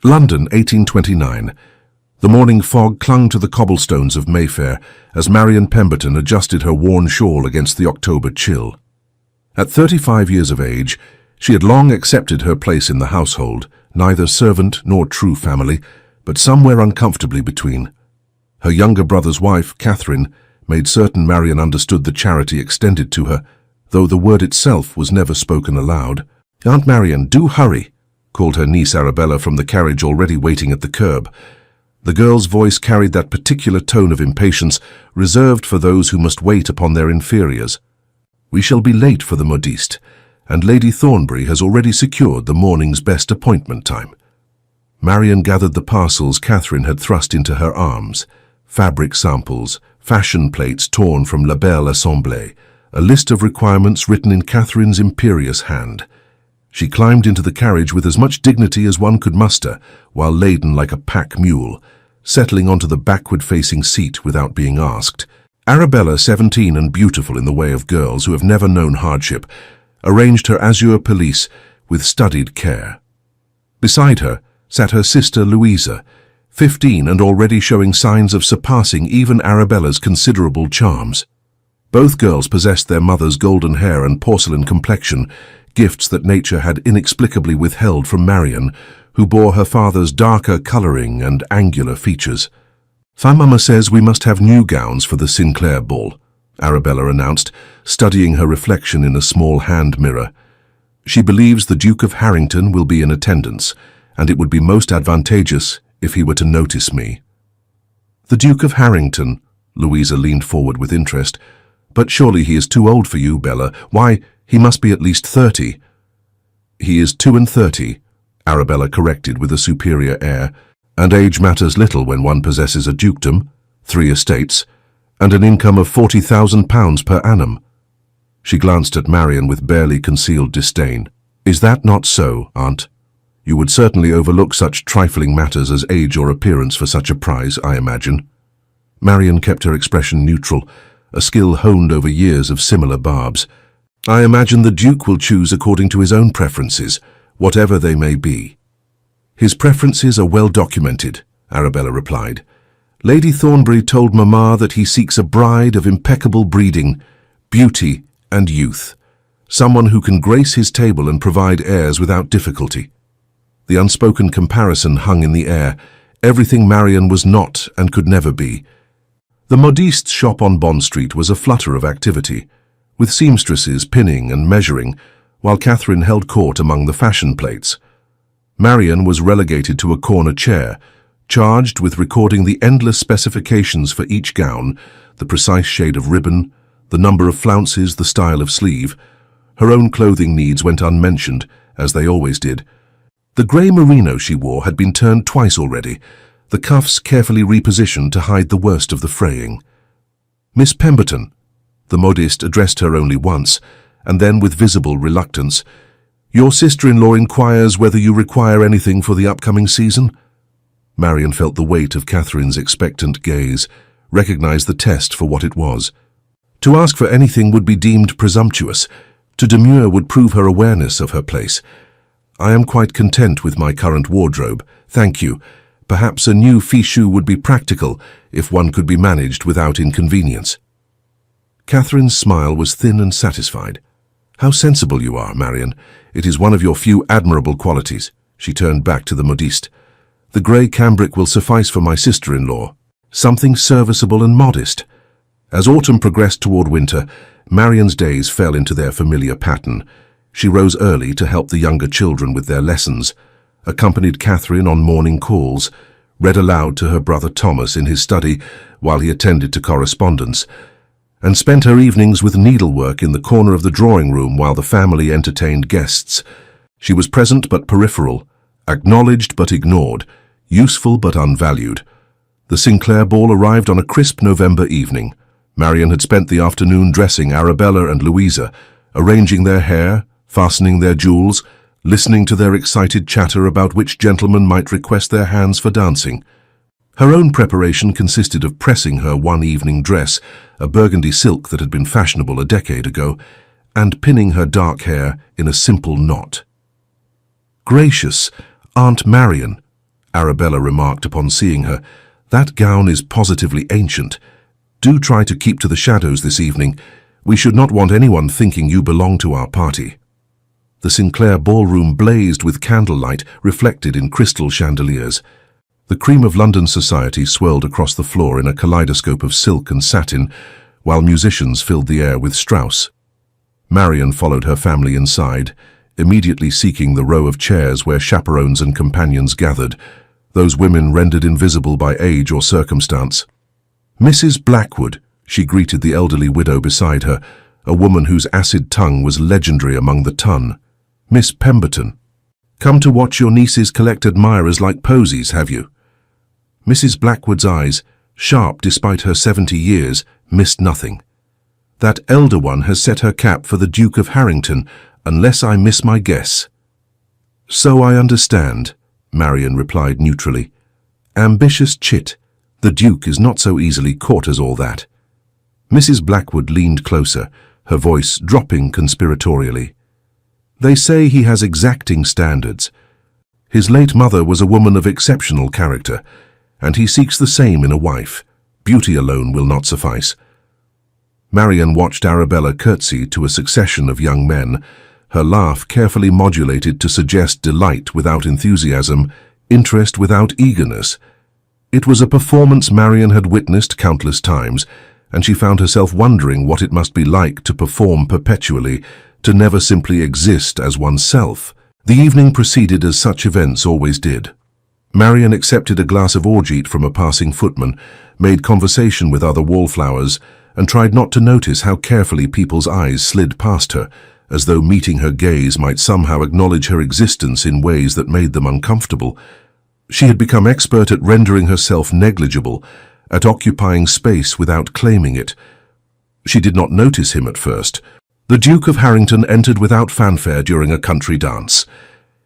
London, 1829. The morning fog clung to the cobblestones of Mayfair as Marion Pemberton adjusted her worn shawl against the October chill. At 35 years of age, she had long accepted her place in the household, neither servant nor true family, but somewhere uncomfortably between. Her younger brother's wife, Catherine, made certain Marion understood the charity extended to her, though the word itself was never spoken aloud. "Aunt Marion, do hurry," called her niece Arabella from the carriage already waiting at the curb. The girl's voice carried that particular tone of impatience reserved for those who must wait upon their inferiors. "We shall be late for the modiste, and Lady Thornbury has already secured the morning's best appointment time." Marion gathered the parcels Catherine had thrust into her arms: fabric samples, fashion plates torn from La Belle Assemblée, a list of requirements written in Catherine's imperious hand. She climbed into the carriage with as much dignity as one could muster, while laden like a pack mule, settling onto the backward-facing seat without being asked. Arabella, 17 and beautiful in the way of girls who have never known hardship, arranged her azure pelisse with studied care. Beside her sat her sister Louisa, 15 and already showing signs of surpassing even Arabella's considerable charms. Both girls possessed their mother's golden hair and porcelain complexion, gifts that nature had inexplicably withheld from Marion, who bore her father's darker colouring and angular features. "Mamma says we must have new gowns for the Sinclair ball," Arabella announced, studying her reflection in a small hand mirror. "She believes the Duke of Harrington will be in attendance, and it would be most advantageous if he were to notice me." "The Duke of Harrington?" Louisa leaned forward with interest. "But surely he is too old for you, Bella. Why, he must be at least 30. "He is 32, Arabella corrected with a superior air, "and age matters little when one possesses a dukedom, 3 estates, and an income of £40,000 per annum." She glanced at Marion with barely concealed disdain. "Is that not so, Aunt? You would certainly overlook such trifling matters as age or appearance for such a prize, I imagine." Marion kept her expression neutral, a skill honed over years of similar barbs. "I imagine the Duke will choose according to his own preferences, whatever they may be." "His preferences are well documented," Arabella replied. "Lady Thornbury told Mamma that he seeks a bride of impeccable breeding, beauty and youth, someone who can grace his table and provide heirs without difficulty." The unspoken comparison hung in the air, everything Marion was not and could never be. The modiste's shop on Bond Street was a flutter of activity, with seamstresses pinning and measuring, while Catherine held court among the fashion plates. Marion was relegated to a corner chair, charged with recording the endless specifications for each gown, the precise shade of ribbon, the number of flounces, the style of sleeve. Her own clothing needs went unmentioned, as they always did. The grey merino she wore had been turned twice already, the cuffs carefully repositioned to hide the worst of the fraying. "Miss Pemberton," the modiste addressed her only once, and then with visible reluctance, "your sister-in-law inquires whether you require anything for the upcoming season?" Marion felt the weight of Catherine's expectant gaze, recognized the test for what it was. To ask for anything would be deemed presumptuous. To demur would prove her awareness of her place. "I am quite content with my current wardrobe, thank you. Perhaps a new fichu would be practical if one could be managed without inconvenience." Catherine's smile was thin and satisfied. "How sensible you are, Marion. It is one of your few admirable qualities." She turned back to the modiste. "The grey cambric will suffice for my sister-in-law. Something serviceable and modest." As autumn progressed toward winter, Marion's days fell into their familiar pattern. She rose early to help the younger children with their lessons, accompanied Catherine on morning calls, read aloud to her brother Thomas in his study while he attended to correspondence, and spent her evenings with needlework in the corner of the drawing-room while the family entertained guests. She was present but peripheral, acknowledged but ignored, useful but unvalued. The Sinclair ball arrived on a crisp November evening. Marion had spent the afternoon dressing Arabella and Louisa, arranging their hair, fastening their jewels, listening to their excited chatter about which gentleman might request their hands for dancing. Her own preparation consisted of pressing her one evening dress, a burgundy silk that had been fashionable a decade ago, and pinning her dark hair in a simple knot. "Gracious, Aunt Marion," Arabella remarked upon seeing her. "That gown is positively ancient. Do try to keep to the shadows this evening. We should not want anyone thinking you belong to our party." The Sinclair ballroom blazed with candlelight reflected in crystal chandeliers. The cream of London society swirled across the floor in a kaleidoscope of silk and satin, while musicians filled the air with Strauss. Marian followed her family inside, immediately seeking the row of chairs where chaperones and companions gathered, those women rendered invisible by age or circumstance. "Mrs. Blackwood," she greeted the elderly widow beside her, a woman whose acid tongue was legendary among the ton. "Miss Pemberton. Come to watch your nieces collect admirers like posies, have you?" Mrs. Blackwood's eyes, sharp despite her 70 years, missed nothing. "That elder one has set her cap for the Duke of Harrington, unless I miss my guess." "So I understand," Marian replied neutrally. "Ambitious chit. The Duke is not so easily caught as all that." Mrs. Blackwood leaned closer, her voice dropping conspiratorially. "They say he has exacting standards. His late mother was a woman of exceptional character, and he seeks the same in a wife. Beauty alone will not suffice." Marian watched Arabella curtsy to a succession of young men, her laugh carefully modulated to suggest delight without enthusiasm, interest without eagerness. It was a performance Marian had witnessed countless times, and she found herself wondering what it must be like to perform perpetually, to never simply exist as oneself. The evening proceeded as such events always did. Marian accepted a glass of orgeat from a passing footman, made conversation with other wallflowers, and tried not to notice how carefully people's eyes slid past her, as though meeting her gaze might somehow acknowledge her existence in ways that made them uncomfortable. She had become expert at rendering herself negligible, at occupying space without claiming it. She did not notice him at first. The Duke of Harrington entered without fanfare during a country dance.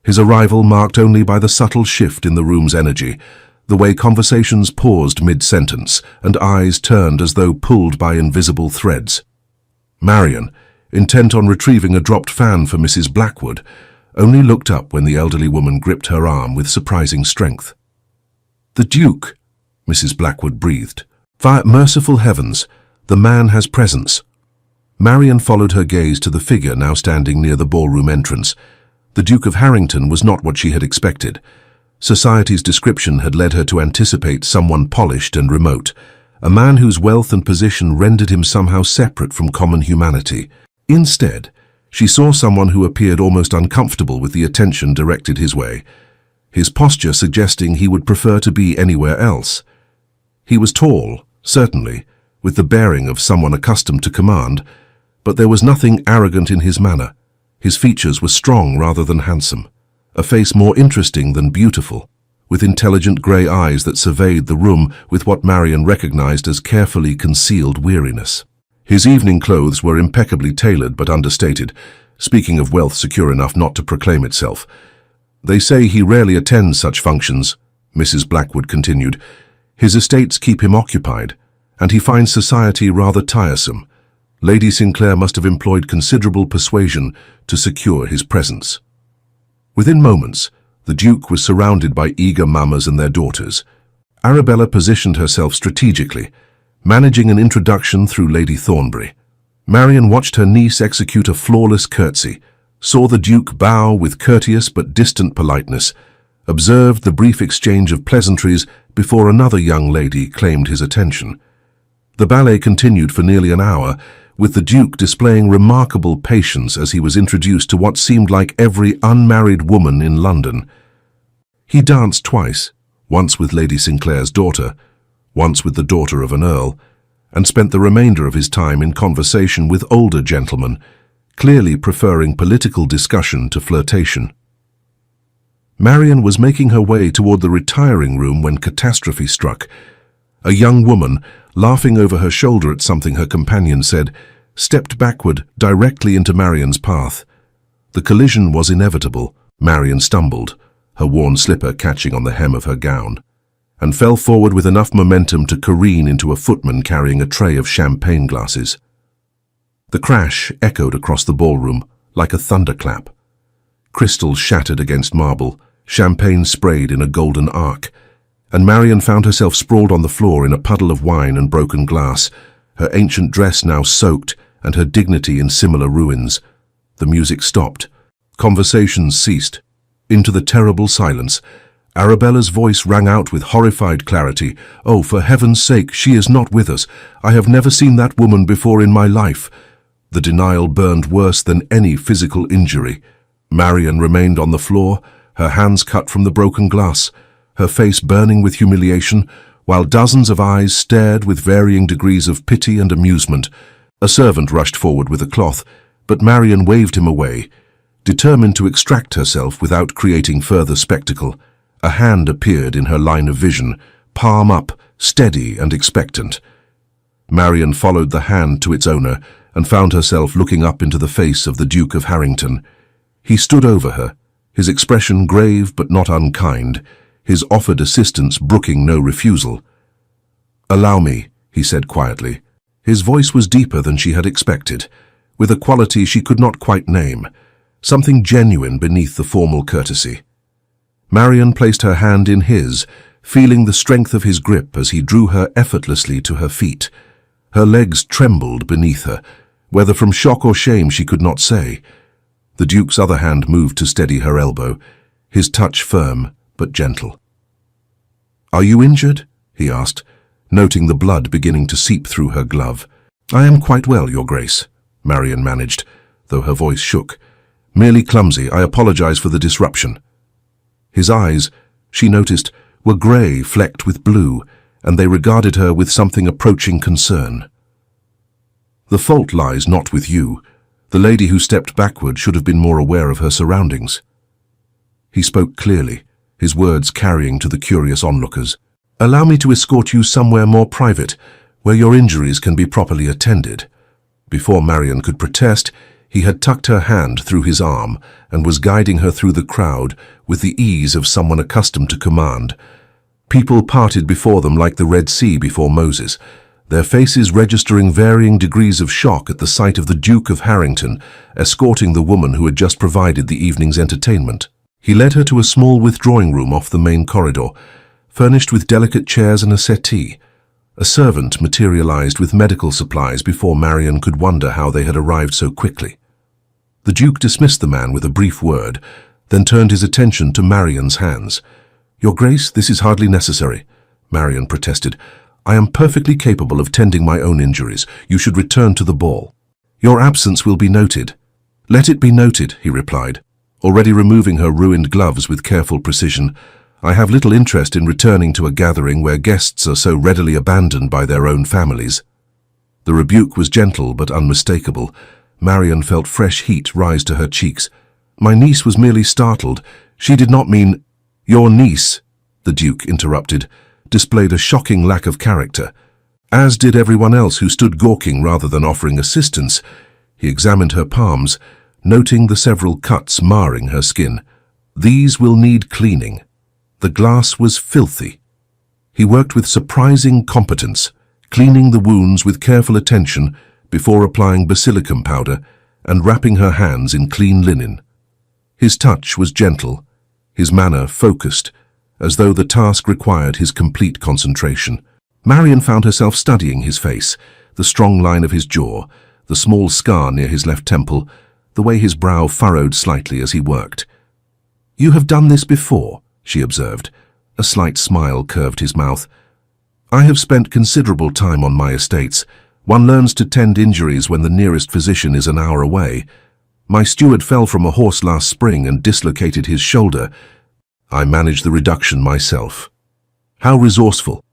His arrival marked only by the subtle shift in the room's energy, the way conversations paused mid-sentence and eyes turned as though pulled by invisible threads. Marian, intent on retrieving a dropped fan for Mrs. Blackwood, only looked up when the elderly woman gripped her arm with surprising strength. "The Duke," Mrs. Blackwood breathed. "Via merciful heavens, the man has presence." Marian followed her gaze to the figure now standing near the ballroom entrance. The Duke of Harrington was not what she had expected. Society's description had led her to anticipate someone polished and remote, a man whose wealth and position rendered him somehow separate from common humanity. Instead, she saw someone who appeared almost uncomfortable with the attention directed his way, his posture suggesting he would prefer to be anywhere else. He was tall, certainly, with the bearing of someone accustomed to command, but there was nothing arrogant in his manner. His features were strong rather than handsome, a face more interesting than beautiful, with intelligent grey eyes that surveyed the room with what Marian recognized as carefully concealed weariness. His evening clothes were impeccably tailored but understated, speaking of wealth secure enough not to proclaim itself. "They say he rarely attends such functions," Mrs. Blackwood continued. "His estates keep him occupied, and he finds society rather tiresome. Lady Sinclair must have employed considerable persuasion to secure his presence." Within moments, the Duke was surrounded by eager mammas and their daughters. Arabella positioned herself strategically, managing an introduction through Lady Thornbury. Marian watched her niece execute a flawless curtsy, saw the Duke bow with courteous but distant politeness, observed the brief exchange of pleasantries before another young lady claimed his attention. The ballet continued for nearly an hour, with the Duke displaying remarkable patience as he was introduced to what seemed like every unmarried woman in London. He danced twice, once with Lady Sinclair's daughter, once with the daughter of an earl, and spent the remainder of his time in conversation with older gentlemen, clearly preferring political discussion to flirtation. Marian was making her way toward the retiring room when catastrophe struck. A young woman, laughing over her shoulder at something her companion said, stepped backward directly into Marian's path. The collision was inevitable. Marian stumbled, her worn slipper catching on the hem of her gown, and fell forward with enough momentum to careen into a footman carrying a tray of champagne glasses. The crash echoed across the ballroom like a thunderclap. Crystals shattered against marble, champagne sprayed in a golden arc, and Marian found herself sprawled on the floor in a puddle of wine and broken glass, her ancient dress now soaked and her dignity in similar ruins. The music stopped. Conversations ceased. Into the terrible silence, Arabella's voice rang out with horrified clarity. "Oh, for heaven's sake, she is not with us. I have never seen that woman before in my life." The denial burned worse than any physical injury. Marian remained on the floor, her hands cut from the broken glass, her face burning with humiliation, while dozens of eyes stared with varying degrees of pity and amusement. A servant rushed forward with a cloth, but Marian waved him away, determined to extract herself without creating further spectacle. A hand appeared in her line of vision, palm up, steady and expectant. Marian followed the hand to its owner and found herself looking up into the face of the Duke of Harrington. He stood over her, his expression grave but not unkind, his offered assistance brooking no refusal. "Allow me," he said quietly. His voice was deeper than she had expected, with a quality she could not quite name, something genuine beneath the formal courtesy. Marian placed her hand in his, feeling the strength of his grip as he drew her effortlessly to her feet. Her legs trembled beneath her, whether from shock or shame she could not say. The Duke's other hand moved to steady her elbow, his touch firm but gentle. "Are you injured?" he asked, noting the blood beginning to seep through her glove. "I am quite well, Your Grace," Marian managed, though her voice shook. "Merely clumsy. I apologize for the disruption." His eyes, she noticed, were grey flecked with blue, and they regarded her with something approaching concern. "The fault lies not with you. The lady who stepped backward should have been more aware of her surroundings." He spoke clearly, his words carrying to the curious onlookers. "Allow me to escort you somewhere more private, where your injuries can be properly attended." Before Marian could protest, he had tucked her hand through his arm and was guiding her through the crowd with the ease of someone accustomed to command. People parted before them like the Red Sea before Moses, their faces registering varying degrees of shock at the sight of the Duke of Harrington escorting the woman who had just provided the evening's entertainment. He led her to a small withdrawing room off the main corridor, furnished with delicate chairs and a settee. A servant materialized with medical supplies before Marian could wonder how they had arrived so quickly. The Duke dismissed the man with a brief word, then turned his attention to Marian's hands. "Your Grace, this is hardly necessary," Marian protested. "I am perfectly capable of tending my own injuries. You should return to the ball." "Your absence will be noted." "Let it be noted," he replied, already removing her ruined gloves with careful precision. "I have little interest in returning to a gathering where guests are so readily abandoned by their own families." The rebuke was gentle but unmistakable. Marian felt fresh heat rise to her cheeks. "My niece was merely startled. She did not mean—" "Your niece," the Duke interrupted, displayed a shocking lack of character, as did everyone else who stood gawking rather than offering assistance. He examined her palms, noting the several cuts marring her skin. "These will need cleaning." The glass was filthy. He worked with surprising competence, cleaning the wounds with careful attention before applying basilicum powder and wrapping her hands in clean linen. His touch was gentle, his manner focused, as though the task required his complete concentration. Marian found herself studying his face, the strong line of his jaw, the small scar near his left temple, the way his brow furrowed slightly as he worked. "You have done this before," she observed. A slight smile curved his mouth. "I have spent considerable time on my estates. One learns to tend injuries when the nearest physician is an hour away. My steward fell from a horse last spring and dislocated his shoulder. I managed the reduction myself." How resourceful.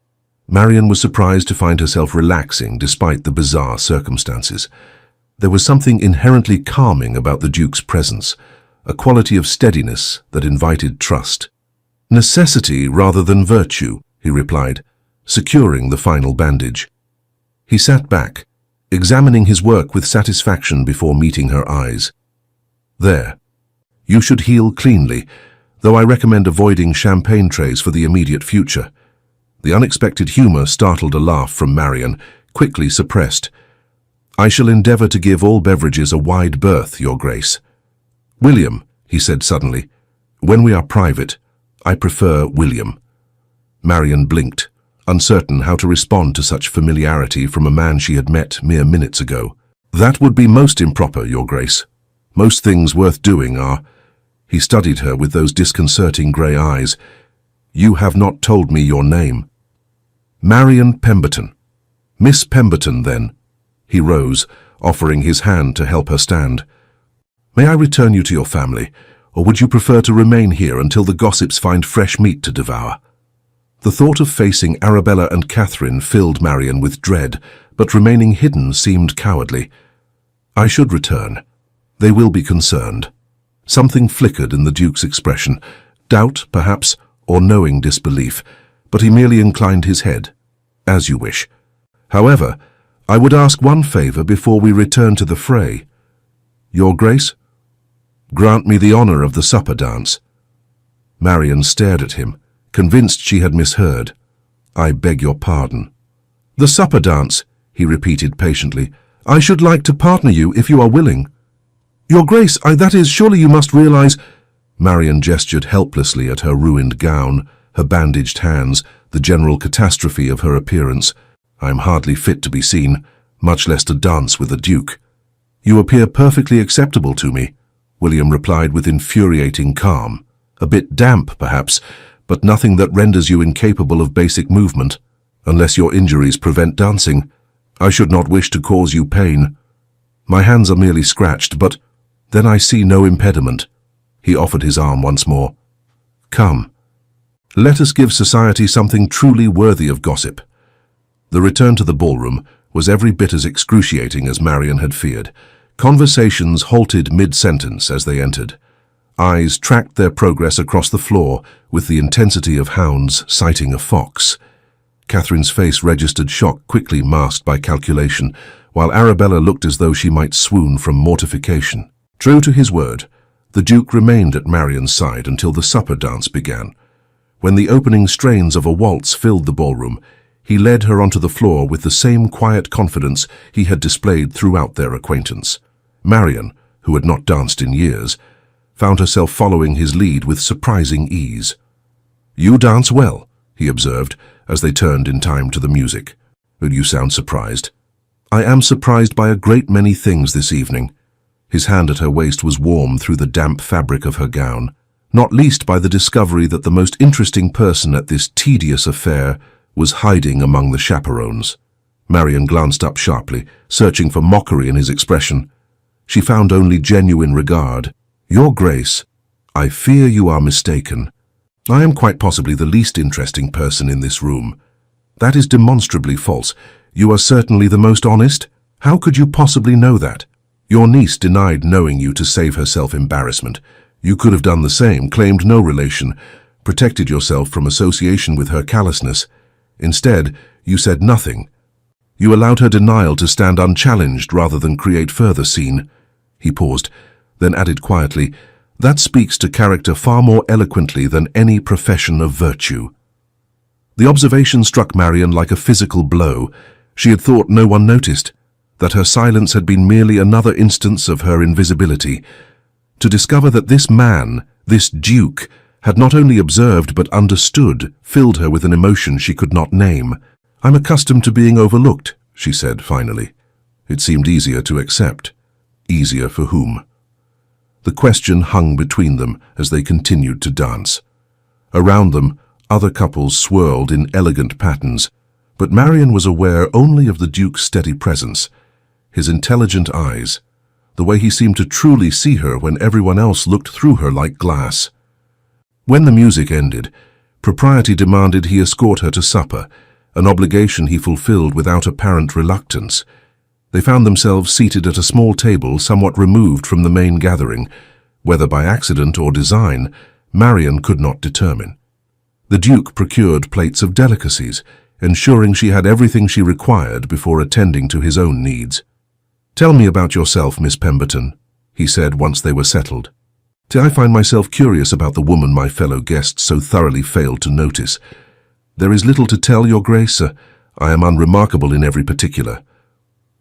Marian was surprised to find herself relaxing despite the bizarre circumstances. There was something inherently calming about the Duke's presence, a quality of steadiness that invited trust. "Necessity rather than virtue," he replied, securing the final bandage. He sat back, examining his work with satisfaction before meeting her eyes. "There. You should heal cleanly, though I recommend avoiding champagne trays for the immediate future." The unexpected humor startled a laugh from Marian, quickly suppressed. "I shall endeavor to give all beverages a wide berth, Your Grace." "William," he said suddenly, When we are private, I prefer William. Marian blinked, uncertain how to respond to such familiarity from a man she had met mere minutes ago. That would be most improper, Your Grace. Most things worth doing are... He studied her with those disconcerting grey eyes. You have not told me your name. Marian Pemberton. Miss Pemberton, then. He rose, offering his hand to help her stand. May I return you to your family, or would you prefer to remain here until the gossips find fresh meat to devour? The thought of facing Arabella and Catherine filled Marian with dread, but remaining hidden seemed cowardly. I should return. They will be concerned. Something flickered in the Duke's expression, doubt, perhaps, or knowing disbelief, but he merely inclined his head. As you wish. However, I would ask one favour before we return to the fray. Your Grace? Grant me the honour of the supper dance. Marian stared at him, convinced she had misheard. I beg your pardon. The supper dance, he repeated patiently. I should like to partner you if you are willing. Your Grace, that is, surely you must realize... Marian gestured helplessly at her ruined gown, her bandaged hands, the general catastrophe of her appearance. I am hardly fit to be seen, much less to dance with a duke. You appear perfectly acceptable to me, William replied with infuriating calm. A bit damp, perhaps, but nothing that renders you incapable of basic movement. Unless your injuries prevent dancing, I should not wish to cause you pain. My hands are merely scratched, but then I see no impediment. He offered his arm once more. Come. Let us give society something truly worthy of gossip. The return to the ballroom was every bit as excruciating as Marian had feared. Conversations halted mid-sentence as they entered. Eyes tracked their progress across the floor with the intensity of hounds sighting a fox. Catherine's face registered shock quickly masked by calculation, while Arabella looked as though she might swoon from mortification. True to his word, the Duke remained at Marian's side until the supper dance began. When the opening strains of a waltz filled the ballroom, he led her onto the floor with the same quiet confidence he had displayed throughout their acquaintance. Marian, who had not danced in years, found herself following his lead with surprising ease. You dance well, he observed, as they turned in time to the music. You sound surprised. I am surprised by a great many things this evening. His hand at her waist was warm through the damp fabric of her gown, not least by the discovery that the most interesting person at this tedious affair was hiding among the chaperones. Marian glanced up sharply, searching for mockery in his expression. She found only genuine regard. Your Grace, I fear you are mistaken. I am quite possibly the least interesting person in this room. That is demonstrably false. You are certainly the most honest. How could you possibly know that? Your niece denied knowing you to save herself embarrassment. You could have done the same, claimed no relation, protected yourself from association with her callousness. Instead, you said nothing. You allowed her denial to stand unchallenged rather than create further scene. He paused, then added quietly, that speaks to character far more eloquently than any profession of virtue. The observation struck Marian like a physical blow. She had thought no one noticed, that her silence had been merely another instance of her invisibility. To discover that this man, this Duke, had not only observed but understood, filled her with an emotion she could not name. I'm accustomed to being overlooked, she said finally. It seemed easier to accept. Easier for whom? The question hung between them as they continued to dance. Around them, other couples swirled in elegant patterns, but Marian was aware only of the Duke's steady presence, his intelligent eyes, the way he seemed to truly see her when everyone else looked through her like glass. When the music ended, propriety demanded he escort her to supper, an obligation he fulfilled without apparent reluctance. They found themselves seated at a small table somewhat removed from the main gathering. Whether by accident or design, Marian could not determine. The Duke procured plates of delicacies, ensuring she had everything she required before attending to his own needs. Tell me about yourself, Miss Pemberton, he said once they were settled. I find myself curious about the woman my fellow guests so thoroughly failed to notice. There is little to tell, Your Grace. I am unremarkable in every particular.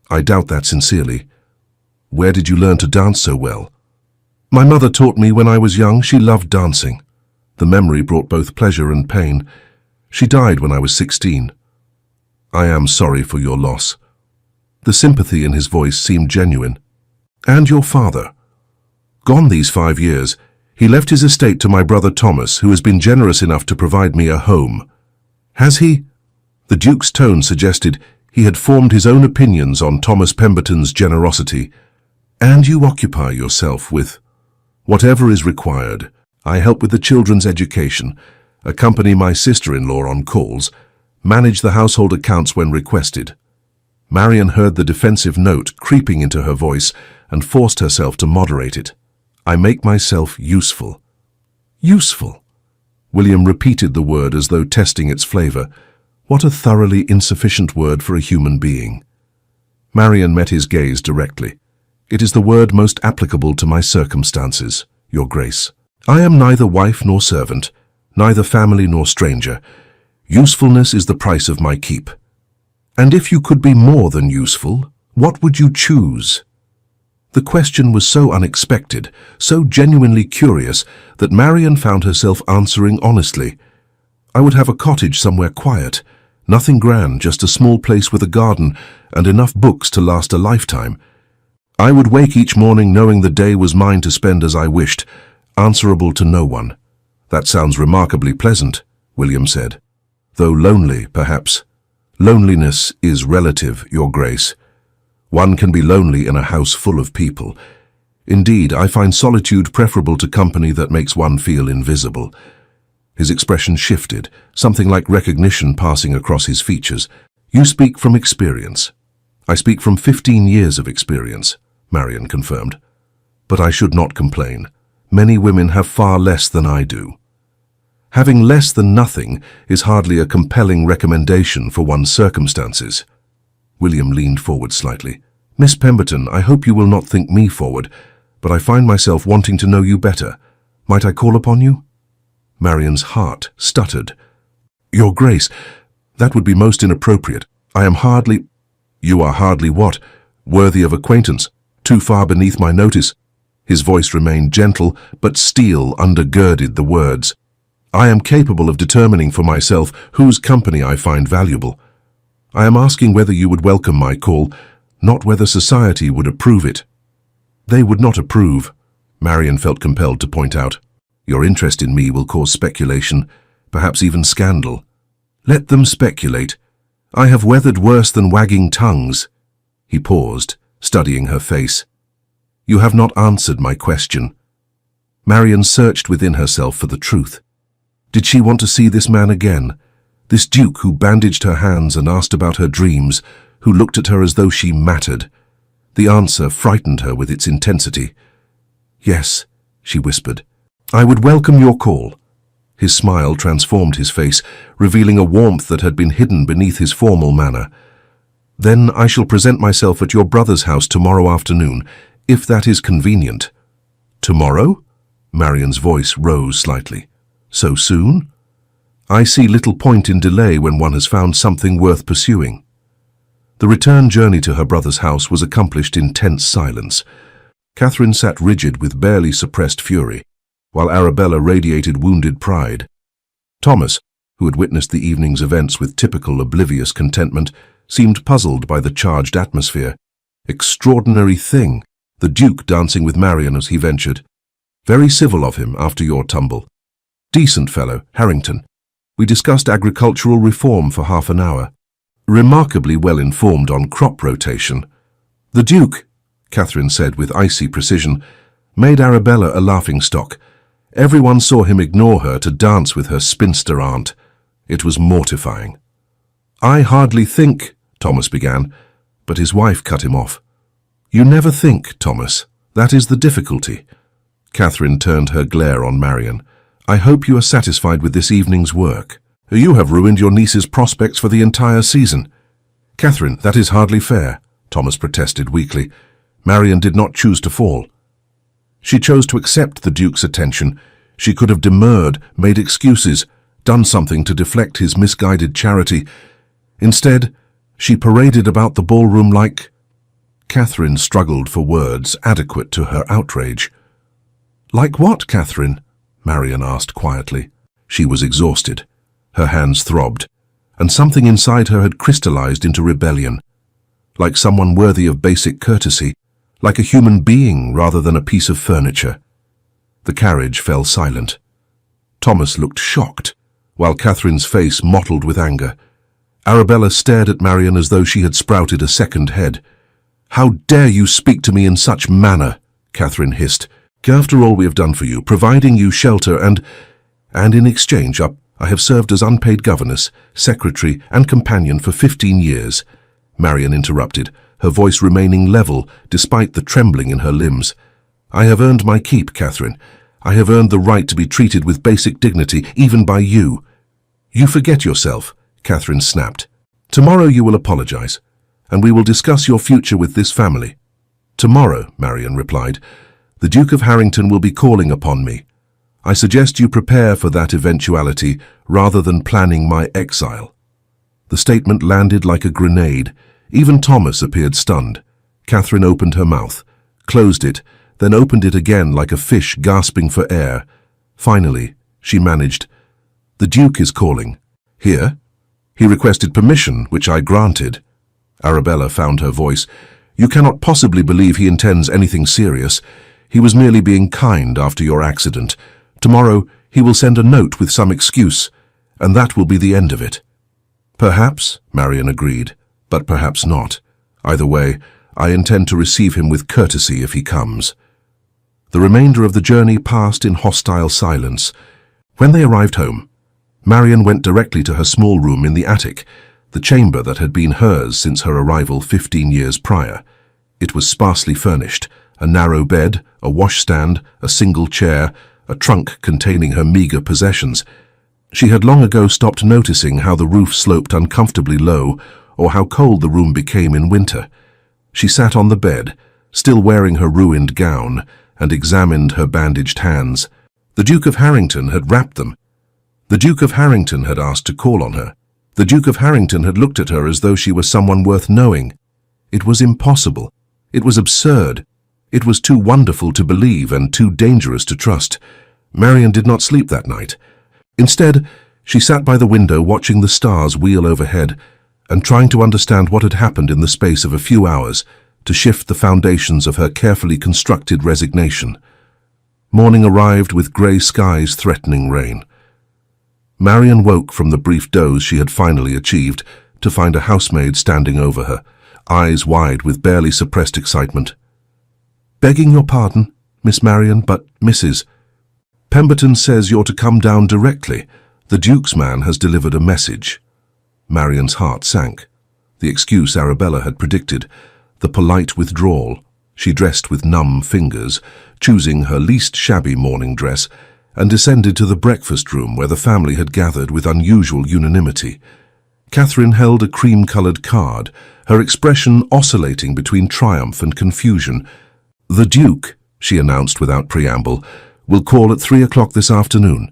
I doubt that sincerely. Where did you learn to dance so well? My mother taught me when I was young. She loved dancing. The memory brought both pleasure and pain. She died when I was 16. I am sorry for your loss. The sympathy in his voice seemed genuine. And your father? Gone these 5 years. He left his estate to my brother Thomas, who has been generous enough to provide me a home. Has he? The Duke's tone suggested he had formed his own opinions on Thomas Pemberton's generosity. And you occupy yourself with whatever is required. I help with the children's education, accompany my sister-in-law on calls, manage the household accounts when requested. Marian heard the defensive note creeping into her voice and forced herself to moderate it. I make myself useful. Useful? William repeated the word as though testing its flavor. What a thoroughly insufficient word for a human being. Marian met his gaze directly. It is the word most applicable to my circumstances, Your Grace. I am neither wife nor servant, neither family nor stranger. Usefulness is the price of my keep. And if you could be more than useful, what would you choose? The question was so unexpected, so genuinely curious, that Marian found herself answering honestly. I would have a cottage somewhere quiet, nothing grand, just a small place with a garden and enough books to last a lifetime. I would wake each morning knowing the day was mine to spend as I wished, answerable to no one. That sounds remarkably pleasant, William said. Though lonely, perhaps. Loneliness is relative, Your Grace. One can be lonely in a house full of people. Indeed, I find solitude preferable to company that makes one feel invisible. His expression shifted, something like recognition passing across his features. You speak from experience. I speak from 15 years of experience, Marian confirmed. But I should not complain. Many women have far less than I do. Having less than nothing is hardly a compelling recommendation for one's circumstances. William leaned forward slightly. Miss Pemberton, I hope you will not think me forward, but I find myself wanting to know you better. Might I call upon you? Marian's heart stuttered. Your Grace, that would be most inappropriate. I am hardly— You are hardly what? Worthy of acquaintance, too far beneath my notice. His voice remained gentle, but steel undergirded the words. I am capable of determining for myself whose company I find valuable. I am asking whether you would welcome my call, not whether society would approve it. They would not approve, Marian felt compelled to point out. Your interest in me will cause speculation, perhaps even scandal. Let them speculate. I have weathered worse than wagging tongues. He paused, studying her face. You have not answered my question. Marian searched within herself for the truth. Did she want to see this man again? This Duke who bandaged her hands and asked about her dreams, who looked at her as though she mattered. The answer frightened her with its intensity. Yes, she whispered. I would welcome your call. His smile transformed his face, revealing a warmth that had been hidden beneath his formal manner. Then I shall present myself at your brother's house tomorrow afternoon, if that is convenient. Tomorrow? Marian's voice rose slightly. So soon? I see little point in delay when one has found something worth pursuing. The return journey to her brother's house was accomplished in tense silence. Catherine sat rigid with barely suppressed fury, while Arabella radiated wounded pride. Thomas, who had witnessed the evening's events with typical oblivious contentment, seemed puzzled by the charged atmosphere. Extraordinary thing, the Duke dancing with Marian as he ventured. Very civil of him after your tumble. Decent fellow, Harrington. We discussed agricultural reform for half an hour. Remarkably well informed on crop rotation. The Duke, Catherine said with icy precision, made Arabella a laughingstock. Everyone saw him ignore her to dance with her spinster aunt. It was mortifying. I hardly think, Thomas began, but his wife cut him off. You never think, Thomas. That is the difficulty. Catherine turned her glare on Marian. I hope you are satisfied with this evening's work. You have ruined your niece's prospects for the entire season. Catherine, that is hardly fair, Thomas protested weakly. Marian did not choose to fall. She chose to accept the Duke's attention. She could have demurred, made excuses, done something to deflect his misguided charity. Instead, she paraded about the ballroom like— Catherine struggled for words adequate to her outrage. Like what, Catherine? Marian asked quietly. She was exhausted. Her hands throbbed, and something inside her had crystallized into rebellion. Like someone worthy of basic courtesy, like a human being rather than a piece of furniture. The carriage fell silent. Thomas looked shocked, while Catherine's face mottled with anger. Arabella stared at Marian as though she had sprouted a second head. "How dare you speak to me in such manner?" Catherine hissed. "After all we have done for you, providing you shelter and in exchange I have served as unpaid governess, secretary and companion for 15 years. Marian interrupted, her voice remaining level despite the trembling in her limbs. "I have earned my keep, Catherine. I have earned the right to be treated with basic dignity, even by you." "You forget yourself," Catherine snapped. "Tomorrow you will apologize, and we will discuss your future with this family." "Tomorrow," Marian replied, "the Duke of Harrington will be calling upon me. I suggest you prepare for that eventuality rather than planning my exile." The statement landed like a grenade. Even Thomas appeared stunned. Catherine opened her mouth, closed it, then opened it again like a fish gasping for air. Finally, she managed, "The Duke is calling." "Here?" "He requested permission, which I granted." Arabella found her voice. "You cannot possibly believe he intends anything serious. He was merely being kind after your accident. Tomorrow he will send a note with some excuse, and that will be the end of it." "Perhaps," Marian agreed, "but perhaps not. Either way, I intend to receive him with courtesy if he comes." The remainder of the journey passed in hostile silence. When they arrived home, Marian went directly to her small room in the attic, the chamber that had been hers since her arrival 15 years prior. It was sparsely furnished, a narrow bed, a washstand, a single chair, a trunk containing her meager possessions. She had long ago stopped noticing how the roof sloped uncomfortably low or how cold the room became in winter. She sat on the bed, still wearing her ruined gown, and examined her bandaged hands. The Duke of Harrington had wrapped them. The Duke of Harrington had asked to call on her. The Duke of Harrington had looked at her as though she was someone worth knowing. It was impossible. It was absurd. It was too wonderful to believe and too dangerous to trust. Marian did not sleep that night. Instead, she sat by the window watching the stars wheel overhead and trying to understand what had happened in the space of a few hours to shift the foundations of her carefully constructed resignation. Morning arrived with grey skies threatening rain. Marian woke from the brief doze she had finally achieved to find a housemaid standing over her, eyes wide with barely suppressed excitement. "Begging your pardon, Miss Marian, but Mrs. Pemberton says you're to come down directly. The Duke's man has delivered a message." Marian's heart sank. The excuse Arabella had predicted, the polite withdrawal. She dressed with numb fingers, choosing her least shabby morning dress, and descended to the breakfast room where the family had gathered with unusual unanimity. Catherine held a cream-coloured card, her expression oscillating between triumph and confusion. "The Duke," she announced without preamble, "will call at 3 o'clock this afternoon.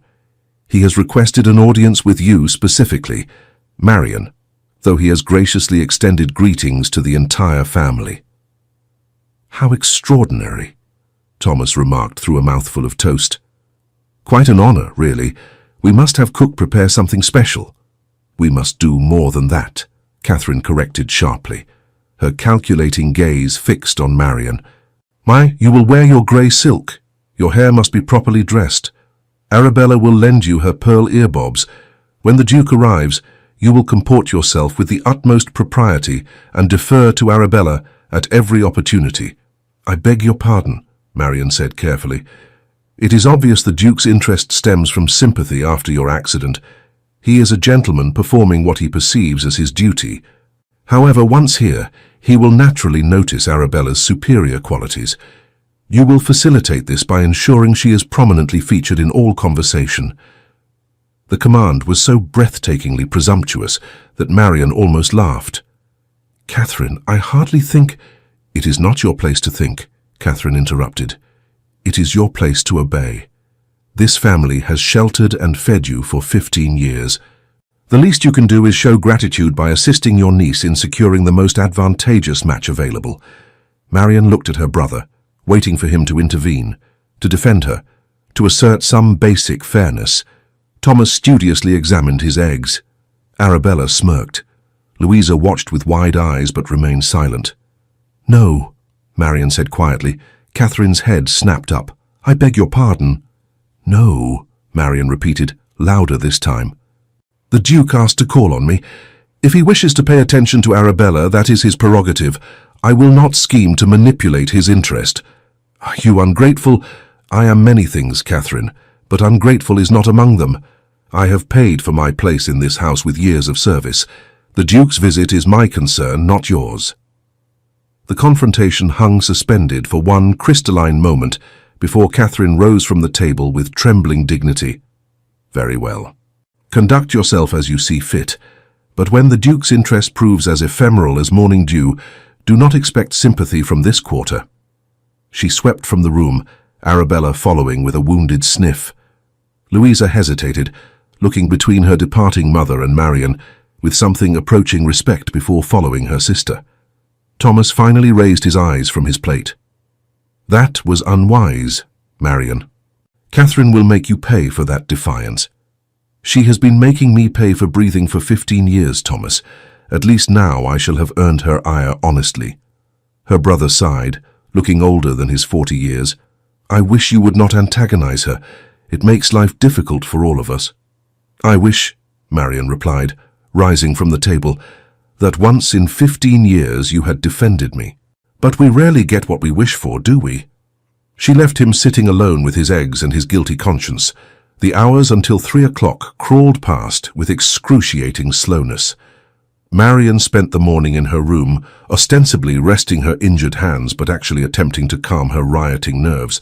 He has requested an audience with you specifically, Marian, though he has graciously extended greetings to the entire family." "How extraordinary," Thomas remarked through a mouthful of toast. "Quite an honor, really. We must have Cook prepare something special." "We must do more than that," Catherine corrected sharply, her calculating gaze fixed on Marian. You will wear your grey silk. Your hair must be properly dressed. Arabella will lend you her pearl earbobs. When the Duke arrives, you will comport yourself with the utmost propriety and defer to Arabella at every opportunity." "I beg your pardon," Marian said carefully. "It is obvious the Duke's interest stems from sympathy after your accident. He is a gentleman performing what he perceives as his duty. However, once here, he will naturally notice Arabella's superior qualities. You will facilitate this by ensuring she is prominently featured in all conversation." The command was so breathtakingly presumptuous that Marian almost laughed. "Catherine, I hardly think—" "It is not your place to think," Catherine interrupted. "It is your place to obey. This family has sheltered and fed you for 15 years. The least you can do is show gratitude by assisting your niece in securing the most advantageous match available." Marian looked at her brother, waiting for him to intervene. To defend her, to assert some basic fairness, Thomas studiously examined his eggs. Arabella smirked. Louisa watched with wide eyes but remained silent. "No," Marion said quietly. Catherine's head snapped up. "I beg your pardon." "No," Marion repeated, louder this time. "The Duke asked to call on me. If he wishes to pay attention to Arabella, that is his prerogative. I will not scheme to manipulate his interest." "You ungrateful—" "I am many things, Catherine, but ungrateful is not among them. I have paid for my place in this house with years of service. The Duke's visit is my concern, not yours." The confrontation hung suspended for one crystalline moment before Catherine rose from the table with trembling dignity. "Very well. Conduct yourself as you see fit, but when the Duke's interest proves as ephemeral as morning dew, do not expect sympathy from this quarter." She swept from the room, Arabella following with a wounded sniff. Louisa hesitated, looking between her departing mother and Marion, with something approaching respect before following her sister. Thomas finally raised his eyes from his plate. "That was unwise, Marion. Catherine will make you pay for that defiance. She has been making me pay for breathing for 15 years, Thomas. At least now I shall have earned her ire honestly." Her brother sighed, looking older than his 40 years. "I wish you would not antagonize her. It makes life difficult for all of us." "I wish," Marion replied, rising from the table, "that once in 15 years you had defended me. But we rarely get what we wish for, do we?" She left him sitting alone with his eggs and his guilty conscience. The hours until 3 o'clock crawled past with excruciating slowness. Marion spent the morning in her room, ostensibly resting her injured hands but actually attempting to calm her rioting nerves.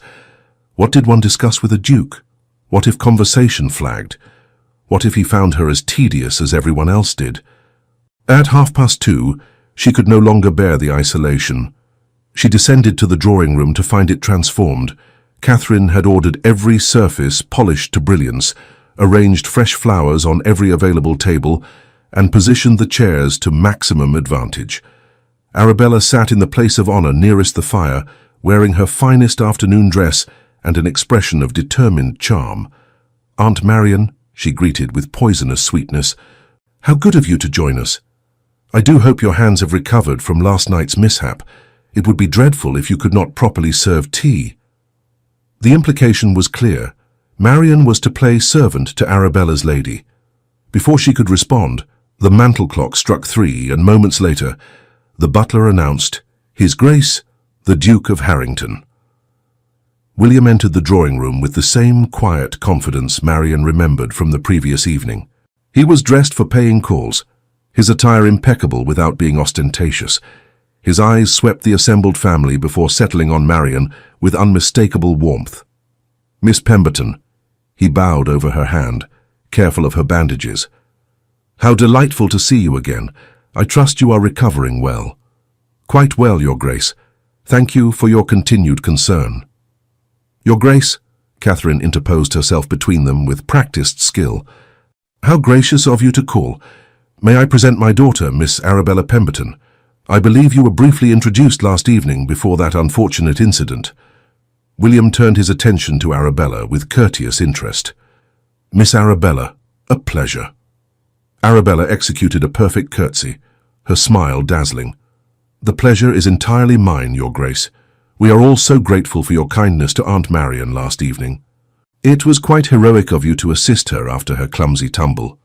What did one discuss with a duke? What if conversation flagged? What if he found her as tedious as everyone else did? At 2:30, she could no longer bear the isolation. She descended to the drawing room to find it transformed. Catherine had ordered every surface polished to brilliance, arranged fresh flowers on every available table, and positioned the chairs to maximum advantage. Arabella sat in the place of honor nearest the fire, wearing her finest afternoon dress and an expression of determined charm. "Aunt Marion," she greeted with poisonous sweetness, "how good of you to join us. I do hope your hands have recovered from last night's mishap. It would be dreadful if you could not properly serve tea." The implication was clear. Marion was to play servant to Arabella's lady. Before she could respond, the mantel clock struck 3, and moments later, the butler announced, "His Grace, the Duke of Harrington." William entered the drawing room with the same quiet confidence Marion remembered from the previous evening. He was dressed for paying calls, his attire impeccable without being ostentatious. His eyes swept the assembled family before settling on Marion with unmistakable warmth. "Miss Pemberton," he bowed over her hand, careful of her bandages. "How delightful to see you again. I trust you are recovering well." "Quite well, Your Grace. Thank you for your continued concern." "Your Grace," Catherine interposed herself between them with practiced skill. "How gracious of you to call. May I present my daughter, Miss Arabella Pemberton? I believe you were briefly introduced last evening before that unfortunate incident." William turned his attention to Arabella with courteous interest. "Miss Arabella, a pleasure." Arabella executed a perfect curtsy, her smile dazzling. "The pleasure is entirely mine, Your Grace. We are all so grateful for your kindness to Aunt Marion last evening. It was quite heroic of you to assist her after her clumsy tumble."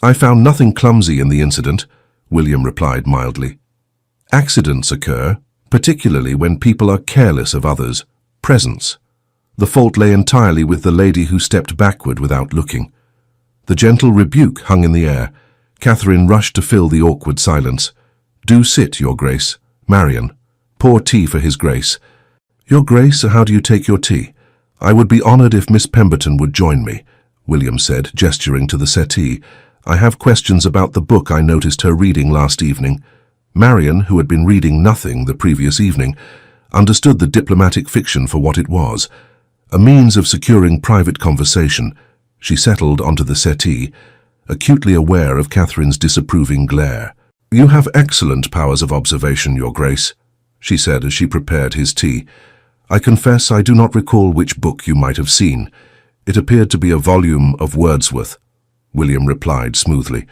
"I found nothing clumsy in the incident," William replied mildly. "Accidents occur, particularly when people are careless of others' presence. The fault lay entirely with the lady who stepped backward without looking." The gentle rebuke hung in the air. Catherine rushed to fill the awkward silence. "Do sit, Your Grace. Marion, pour tea for His Grace." "Your Grace, how do you take your tea? I would be honored if Miss Pemberton would join me," William said, gesturing to the settee. "I have questions about the book I noticed her reading last evening." Marion, who had been reading nothing the previous evening, understood the diplomatic fiction for what it was, a means of securing private conversation. She settled onto the settee, acutely aware of Catherine's disapproving glare. "You have excellent powers of observation, Your Grace," she said as she prepared his tea. I confess I do not recall which book you might have seen. It appeared to be a volume of Wordsworth. William replied smoothly.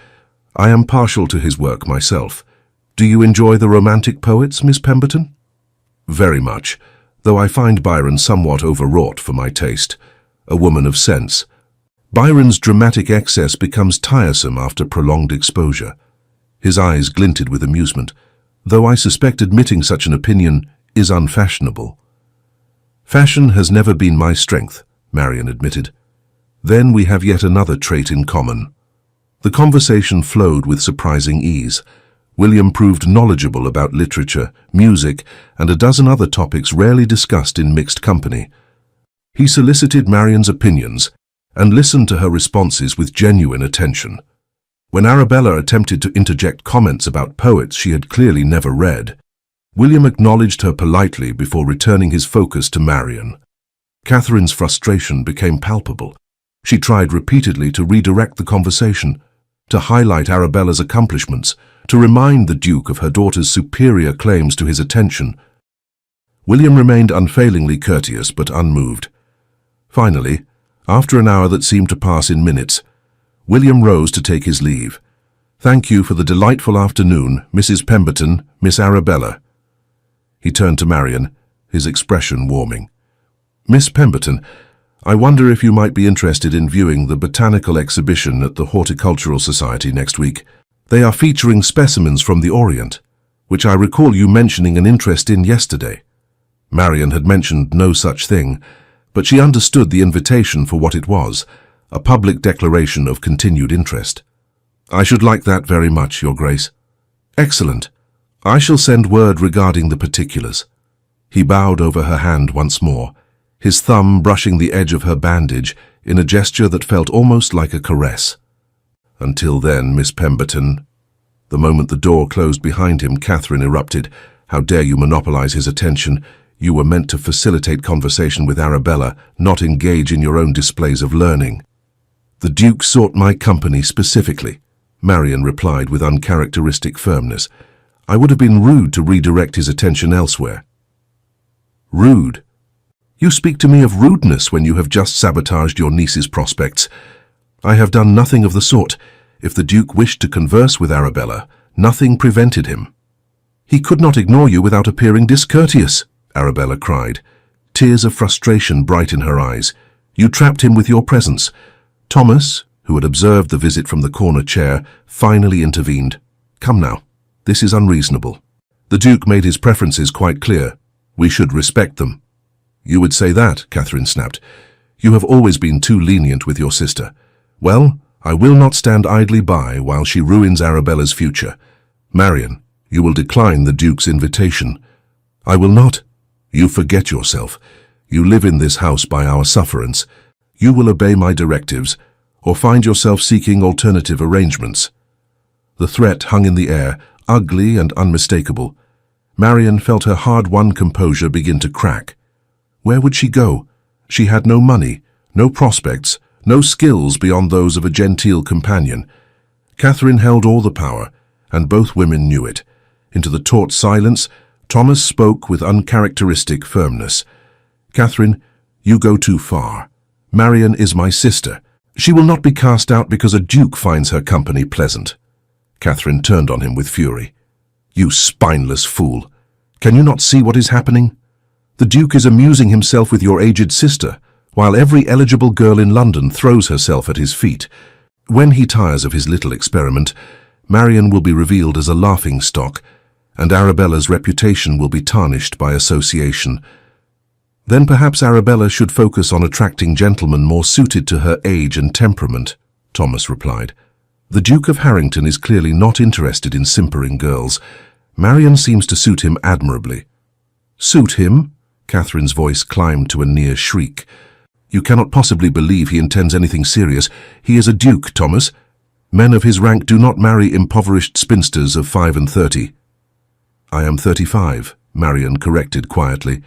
I am partial to his work myself. Do you enjoy the romantic poets, Miss Pemberton? Very much, though I find Byron somewhat overwrought for my taste. A woman of sense. Byron's dramatic excess becomes tiresome after prolonged exposure. His eyes glinted with amusement, though I suspect admitting such an opinion is unfashionable. Fashion has never been my strength, Marian admitted. Then we have yet another trait in common. The conversation flowed with surprising ease. William proved knowledgeable about literature, music, and a dozen other topics rarely discussed in mixed company. He solicited Marian's opinions and listened to her responses with genuine attention. When Arabella attempted to interject comments about poets she had clearly never read, William acknowledged her politely before returning his focus to Marian. Catherine's frustration became palpable. She tried repeatedly to redirect the conversation, to highlight Arabella's accomplishments, to remind the Duke of her daughter's superior claims to his attention. William remained unfailingly courteous but unmoved. Finally, after an hour that seemed to pass in minutes, William rose to take his leave. Thank you for the delightful afternoon, Mrs. Pemberton, Miss Arabella. He turned to Marian, his expression warming. Miss Pemberton, I wonder if you might be interested in viewing the botanical exhibition at the Horticultural Society next week. They are featuring specimens from the Orient, which I recall you mentioning an interest in yesterday. Marian had mentioned no such thing, but she understood the invitation for what it was, a public declaration of continued interest. I should like that very much, Your Grace. Excellent. I shall send word regarding the particulars. He bowed over her hand once more, his thumb brushing the edge of her bandage in a gesture that felt almost like a caress. Until then, Miss Pemberton. The moment the door closed behind him, Catherine erupted. How dare you monopolize his attention? You were meant to facilitate conversation with Arabella, not engage in your own displays of learning. The Duke sought my company specifically, Marian replied with uncharacteristic firmness. I would have been rude to redirect his attention elsewhere. Rude? You speak to me of rudeness when you have just sabotaged your niece's prospects. I have done nothing of the sort. If the Duke wished to converse with Arabella, nothing prevented him. He could not ignore you without appearing discourteous, Arabella cried. Tears of frustration bright in her eyes. You trapped him with your presence. Thomas, who had observed the visit from the corner chair, finally intervened. Come now, this is unreasonable. The Duke made his preferences quite clear. We should respect them. You would say that, Catherine snapped. You have always been too lenient with your sister. Well, I will not stand idly by while she ruins Arabella's future. Marian, you will decline the Duke's invitation. I will not. You forget yourself. You live in this house by our sufferance. You will obey my directives, or find yourself seeking alternative arrangements. The threat hung in the air, ugly and unmistakable. Marian felt her hard-won composure begin to crack. Where would she go? She had no money, no prospects, no skills beyond those of a genteel companion. Catherine held all the power, and both women knew it. Into the taut silence, Thomas spoke with uncharacteristic firmness. Catherine, you go too far. Marian is my sister. She will not be cast out because a duke finds her company pleasant. Catherine turned on him with fury. You spineless fool! Can you not see what is happening? The Duke is amusing himself with your aged sister, while every eligible girl in London throws herself at his feet. When he tires of his little experiment, Marian will be revealed as a laughingstock, and Arabella's reputation will be tarnished by association. Then perhaps Arabella should focus on attracting gentlemen more suited to her age and temperament, Thomas replied. The Duke of Harrington is clearly not interested in simpering girls. Marian seems to suit him admirably. Suit him? Catherine's voice climbed to a near shriek. You cannot possibly believe he intends anything serious. He is a duke, Thomas. Men of his rank do not marry impoverished spinsters of 35. I am 35, Marian corrected quietly.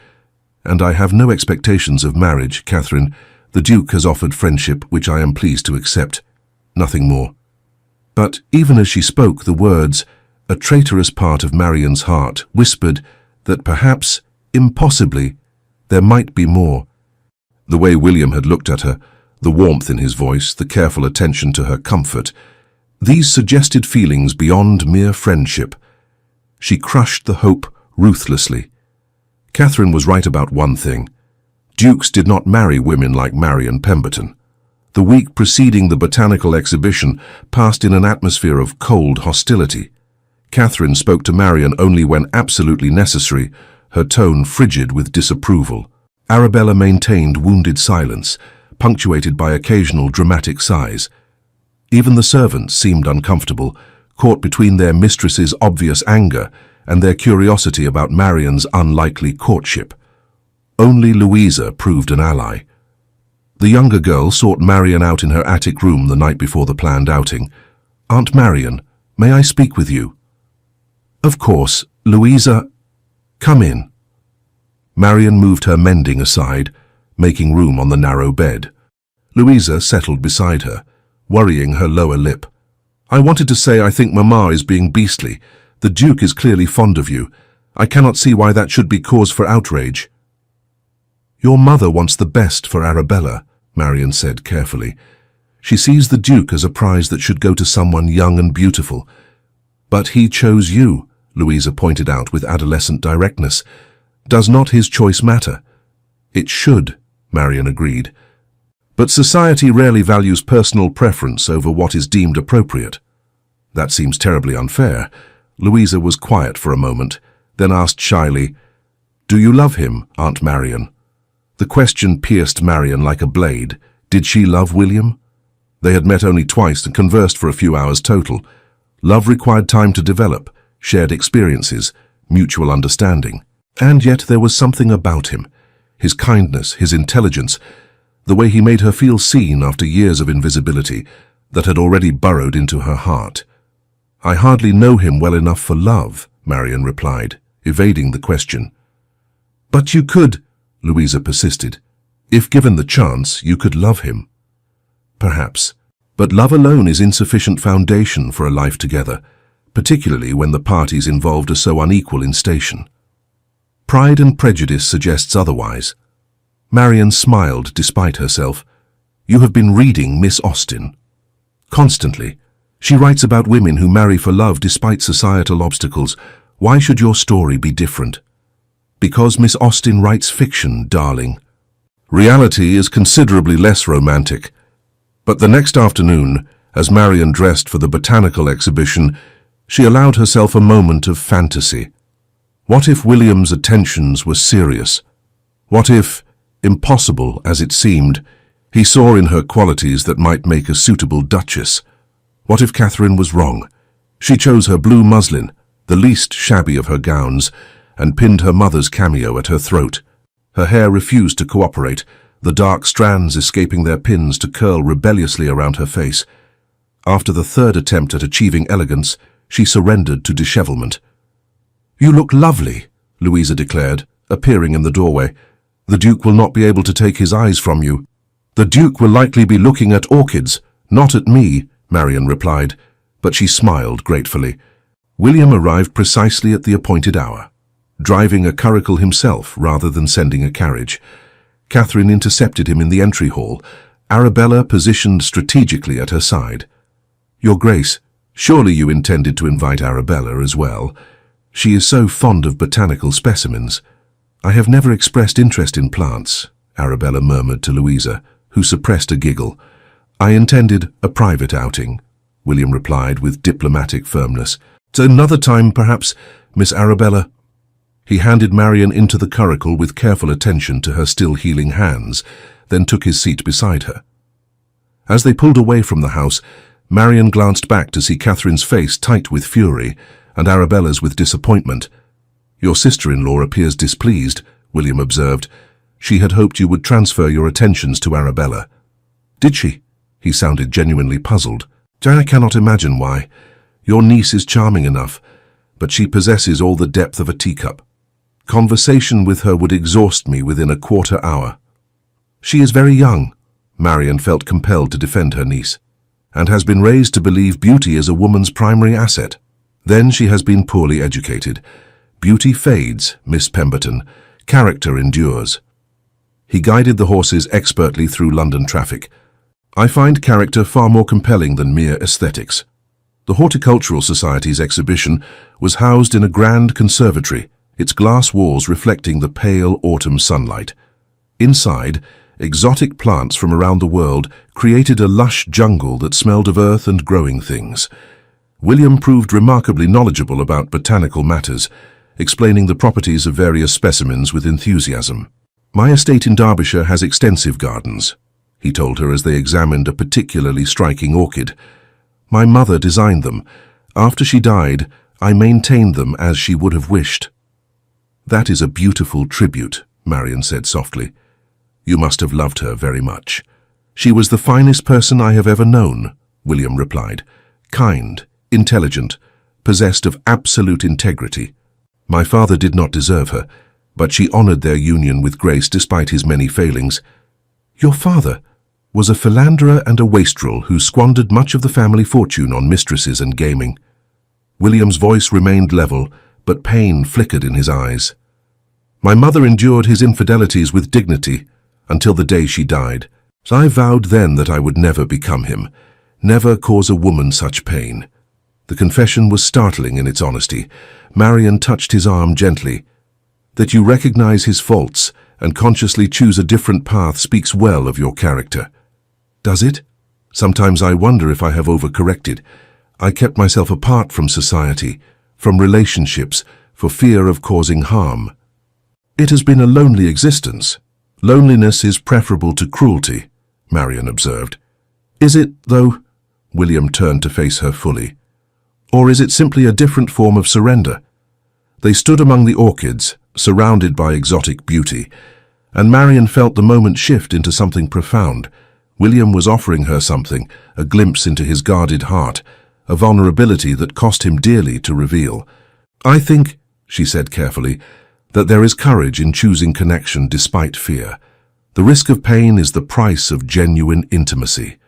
And I have no expectations of marriage, Catherine. The Duke has offered friendship, which I am pleased to accept. Nothing more. But even as she spoke the words, a traitorous part of Marian's heart whispered that perhaps, impossibly, There might be more. The way William had looked at her, the warmth in his voice, the careful attention to her comfort, these suggested feelings beyond mere friendship. She crushed the hope ruthlessly. Catherine was right about one thing. Dukes did not marry women like Marion Pemberton. The week preceding the botanical exhibition passed in an atmosphere of cold hostility. Catherine spoke to Marion only when absolutely necessary, her tone frigid with disapproval. Arabella maintained wounded silence, punctuated by occasional dramatic sighs. Even the servants seemed uncomfortable, caught between their mistress's obvious anger and their curiosity about Marion's unlikely courtship. Only Louisa proved an ally. The younger girl sought Marion out in her attic room the night before the planned outing. "Aunt Marion, may I speak with you?" "Of course, Louisa. Come in." Marion moved her mending aside, making room on the narrow bed. Louisa settled beside her, worrying her lower lip. "I wanted to say I think Mamma is being beastly. The Duke is clearly fond of you. I cannot see why that should be cause for outrage." "Your mother wants the best for Arabella," Marion said carefully. "She sees the Duke as a prize that should go to someone young and beautiful. But he chose you," Louisa pointed out with adolescent directness. "Does not his choice matter?" "It should," Marion agreed. "But society rarely values personal preference over what is deemed appropriate." "That seems terribly unfair." Louisa was quiet for a moment, then asked shyly, "Do you love him, Aunt Marion?" The question pierced Marion like a blade. Did she love William? They had met only twice and conversed for a few hours total. Love required time to develop, shared experiences, mutual understanding. And yet there was something about him, his kindness, his intelligence, the way he made her feel seen after years of invisibility, that had already burrowed into her heart. "I hardly know him well enough for love," Marion replied, evading the question. "But you could," Louisa persisted. "If given the chance, you could love him." "Perhaps. But love alone is insufficient foundation for a life together, particularly when the parties involved are so unequal in station. Pride and Prejudice suggests otherwise." Marion smiled despite herself. "You have been reading Miss Austen." "Constantly. She writes about women who marry for love despite societal obstacles. Why should your story be different?" "Because Miss Austen writes fiction, darling. Reality is considerably less romantic." But the next afternoon, as Marion dressed for the botanical exhibition, she allowed herself a moment of fantasy. What if William's attentions were serious? What if, impossible as it seemed, he saw in her qualities that might make a suitable duchess? What if Catherine was wrong? She chose her blue muslin, the least shabby of her gowns, and pinned her mother's cameo at her throat. Her hair refused to cooperate, the dark strands escaping their pins to curl rebelliously around her face. After the third attempt at achieving elegance, she surrendered to dishevelment. "You look lovely," Louisa declared, appearing in the doorway. "The Duke will not be able to take his eyes from you." "The Duke will likely be looking at orchids, not at me," Marion replied, but she smiled gratefully. William arrived precisely at the appointed hour, driving a curricle himself rather than sending a carriage. Catherine intercepted him in the entry hall, Arabella positioned strategically at her side. "Your Grace, surely you intended to invite Arabella as well. She is so fond of botanical specimens." "I have never expressed interest in plants," Arabella murmured to Louisa, who suppressed a giggle. "I intended a private outing," William replied with diplomatic firmness. "So another time, perhaps, Miss Arabella." He handed Marion into the curricle with careful attention to her still healing hands, then took his seat beside her. As they pulled away from the house, Marion glanced back to see Catherine's face tight with fury and Arabella's with disappointment. "Your sister-in-law appears displeased," William observed. "She had hoped you would transfer your attentions to Arabella." "Did she?" He sounded genuinely puzzled. "I cannot imagine why. Your niece is charming enough, but she possesses all the depth of a teacup. Conversation with her would exhaust me within a quarter hour." "She is very young," Marion felt compelled to defend her niece, "and has been raised to believe beauty is a woman's primary asset. Then she has been poorly educated. Beauty fades, Miss Pemberton. Character endures." He guided the horses expertly through London traffic. I find character far more compelling than mere aesthetics. The Horticultural Society's exhibition was housed in a grand conservatory, its glass walls reflecting the pale autumn sunlight. Inside, exotic plants from around the world created a lush jungle that smelled of earth and growing things. William proved remarkably knowledgeable about botanical matters, explaining the properties of various specimens with enthusiasm. "My estate in Derbyshire has extensive gardens," he told her as they examined a particularly striking orchid. "My mother designed them. After she died, I maintained them as she would have wished." "That is a beautiful tribute," Marion said softly. "You must have loved her very much." "She was the finest person I have ever known," William replied. "Kind, intelligent, possessed of absolute integrity. My father did not deserve her, but she honored their union with grace despite his many failings." "Your father was a philanderer and a wastrel who squandered much of the family fortune on mistresses and gaming." William's voice remained level, but pain flickered in his eyes. "My mother endured his infidelities with dignity until the day she died. I vowed then that I would never become him, never cause a woman such pain." The confession was startling in its honesty. Marion touched his arm gently. "That you recognize his faults and consciously choose a different path speaks well of your character." "Does it? Sometimes I wonder if I have overcorrected. I kept myself apart from society, from relationships, for fear of causing harm." "It has been a lonely existence." "Loneliness is preferable to cruelty," Marion observed. "Is it, though?" William turned to face her fully. "Or is it simply a different form of surrender?" They stood among the orchids, surrounded by exotic beauty, and Marion felt the moment shift into something profound. William was offering her something, a glimpse into his guarded heart, a vulnerability that cost him dearly to reveal. "I think," she said carefully, "that there is courage in choosing connection despite fear. The risk of pain is the price of genuine intimacy."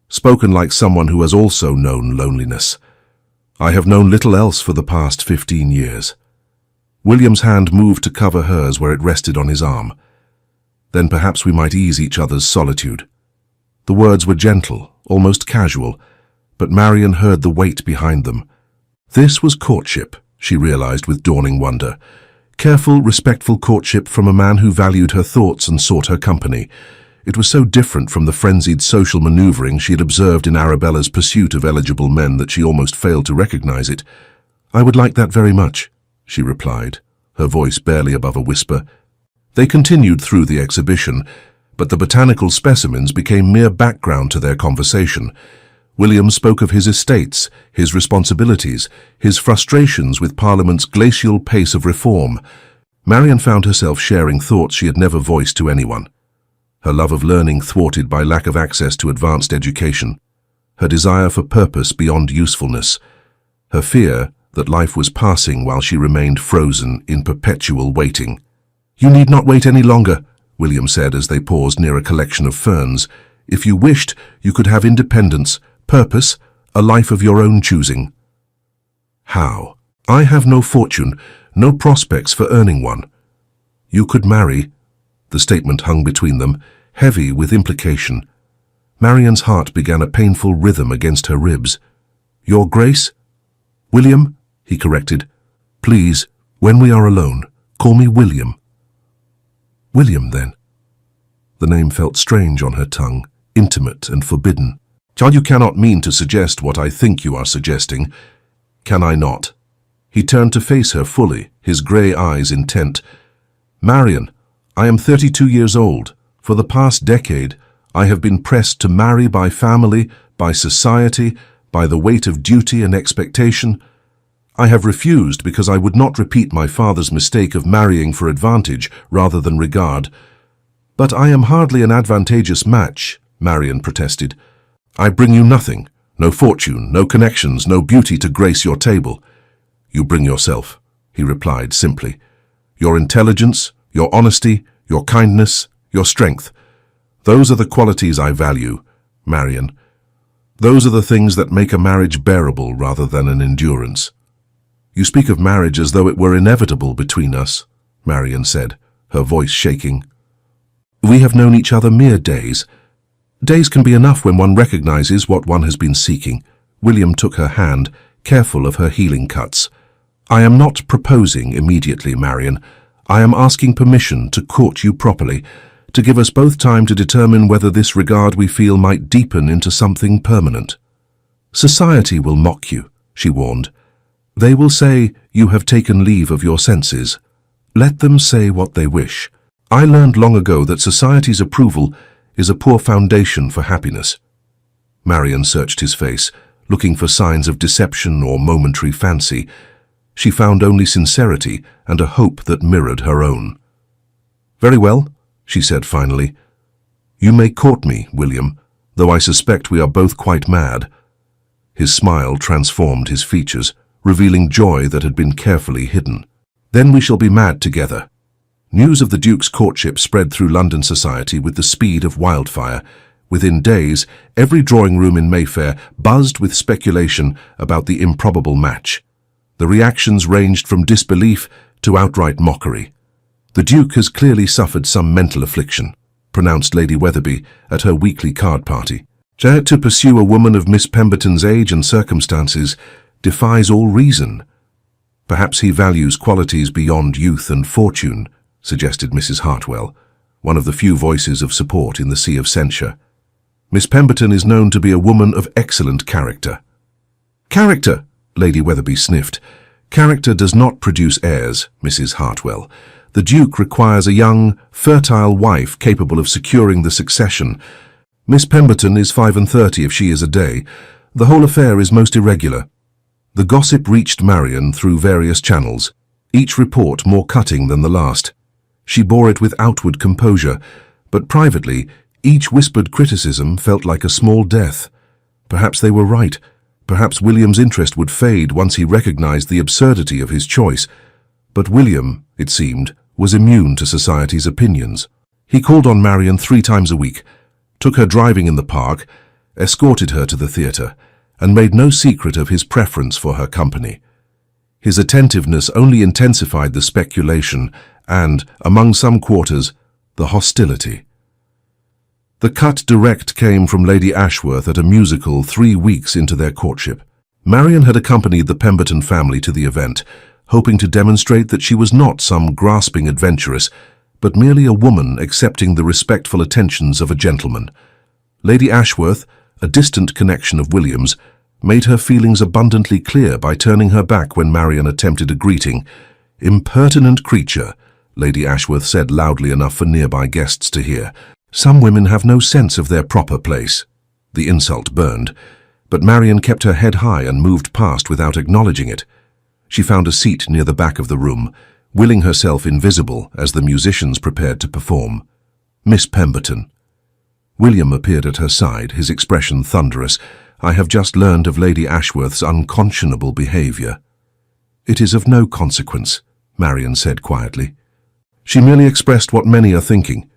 Spoken like someone who has also known loneliness. "I have known little else for the past 15 years. William's hand moved to cover hers where it rested on his arm. "Then perhaps we might ease each other's solitude." The words were gentle, almost casual, but Marion heard the weight behind them. This was courtship, she realized with dawning wonder. Careful, respectful courtship from a man who valued her thoughts and sought her company. It was so different from the frenzied social maneuvering she had observed in Arabella's pursuit of eligible men that she almost failed to recognize it. "I would like that very much," she replied, her voice barely above a whisper. They continued through the exhibition, but the botanical specimens became mere background to their conversation. William spoke of his estates, his responsibilities, his frustrations with Parliament's glacial pace of reform. Marion found herself sharing thoughts she had never voiced to anyone. Her love of learning thwarted by lack of access to advanced education, her desire for purpose beyond usefulness, her fear that life was passing while she remained frozen in perpetual waiting. "You need not wait any longer," William said as they paused near a collection of ferns. "If you wished, you could have independence, purpose, a life of your own choosing." "How? I have no fortune, no prospects for earning one." "You could marry." The statement hung between them, heavy with implication. Marion's heart began a painful rhythm against her ribs. "Your Grace?" "William," he corrected. "Please, when we are alone, call me William." "William, then?" The name felt strange on her tongue, intimate and forbidden. "Child, you cannot mean to suggest what I think you are suggesting. Can I not?" He turned to face her fully, his grey eyes intent. "Marion, I am 32 years old. For the past decade, I have been pressed to marry by family, by society, by the weight of duty and expectation. I have refused because I would not repeat my father's mistake of marrying for advantage rather than regard." "But I am hardly an advantageous match," Marion protested. "I bring you nothing, no fortune, no connections, no beauty to grace your table." "You bring yourself," he replied simply. "Your intelligence, your honesty, your kindness, your strength. Those are the qualities I value, Marion. Those are the things that make a marriage bearable rather than an endurance." "You speak of marriage as though it were inevitable between us," Marion said, her voice shaking. We have known each other mere days. Days can be enough when one recognizes what one has been seeking. William took her hand, careful of her healing cuts. I am not proposing immediately, Marion. I am asking permission to court you properly, to give us both time to determine whether this regard we feel might deepen into something permanent. Society will mock you, she warned. They will say you have taken leave of your senses. Let them say what they wish. I learned long ago that society's approval is a poor foundation for happiness. Marion searched his face, looking for signs of deception or momentary fancy. She found only sincerity and a hope that mirrored her own. Very well, she said finally. You may court me, William, though I suspect we are both quite mad. His smile transformed his features, revealing joy that had been carefully hidden. Then we shall be mad together. News of the Duke's courtship spread through London society with the speed of wildfire. Within days, every drawing room in Mayfair buzzed with speculation about the improbable match. The reactions ranged from disbelief to outright mockery. The Duke has clearly suffered some mental affliction, pronounced Lady Weatherby at her weekly card party. To pursue a woman of Miss Pemberton's age and circumstances defies all reason. Perhaps he values qualities beyond youth and fortune, suggested Mrs. Hartwell, one of the few voices of support in the sea of censure. Miss Pemberton is known to be a woman of excellent character. Character, Lady Weatherby sniffed. Character does not produce heirs, Mrs. Hartwell. The Duke requires a young, fertile wife capable of securing the succession. Miss Pemberton is 35 if she is a day. The whole affair is most irregular. The gossip reached Marion through various channels, each report more cutting than the last. She bore it with outward composure, but privately, each whispered criticism felt like a small death. Perhaps they were right. Perhaps William's interest would fade once he recognized the absurdity of his choice. But William, it seemed, was immune to society's opinions. He called on Marion 3 times a week, took her driving in the park, escorted her to the theatre, and made no secret of his preference for her company. His attentiveness only intensified the speculation and, among some quarters, the hostility. The cut direct came from Lady Ashworth at a musical 3 weeks into their courtship. Marion had accompanied the Pemberton family to the event, hoping to demonstrate that she was not some grasping adventuress, but merely a woman accepting the respectful attentions of a gentleman. Lady Ashworth, a distant connection of William's, made her feelings abundantly clear by turning her back when Marion attempted a greeting. Impertinent creature, Lady Ashworth said loudly enough for nearby guests to hear. Some women have no sense of their proper place. The insult burned, but Marion kept her head high and moved past without acknowledging it. She found a seat near the back of the room, willing herself invisible as the musicians prepared to perform. Miss Pemberton. William appeared at her side, his expression thunderous. I have just learned of Lady Ashworth's unconscionable behavior. It is of no consequence, Marion said quietly. She merely expressed what many are thinking.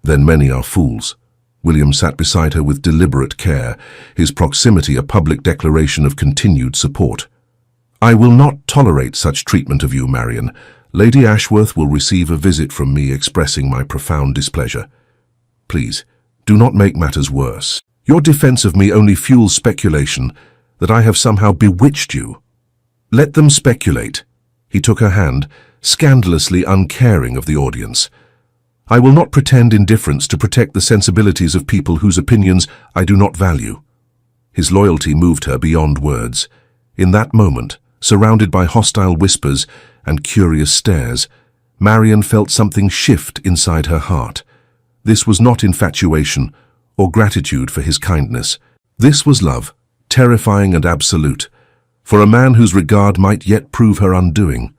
Then many are fools. William sat beside her with deliberate care, his proximity a public declaration of continued support. I will not tolerate such treatment of you, Marion. Lady Ashworth will receive a visit from me expressing my profound displeasure. Please, do not make matters worse. Your defense of me only fuels speculation that I have somehow bewitched you. Let them speculate. He took her hand, scandalously uncaring of the audience. I will not pretend indifference to protect the sensibilities of people whose opinions I do not value. His loyalty moved her beyond words. In that moment, surrounded by hostile whispers and curious stares, Marion felt something shift inside her heart. This was not infatuation or gratitude for his kindness. This was love, terrifying and absolute, for a man whose regard might yet prove her undoing.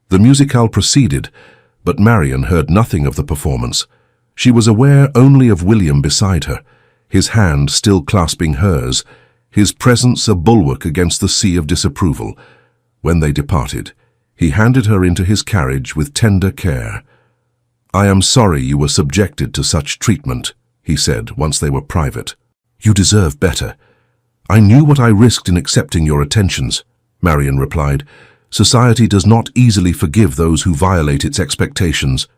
The musicale proceeded, but Marion heard nothing of the performance. She was aware only of William beside her, his hand still clasping hers, his presence a bulwark against the sea of disapproval. When they departed, he handed her into his carriage with tender care. I am sorry you were subjected to such treatment, he said once they were private. You deserve better. I knew what I risked in accepting your attentions, Marion replied. Society does not easily forgive those who violate its expectations.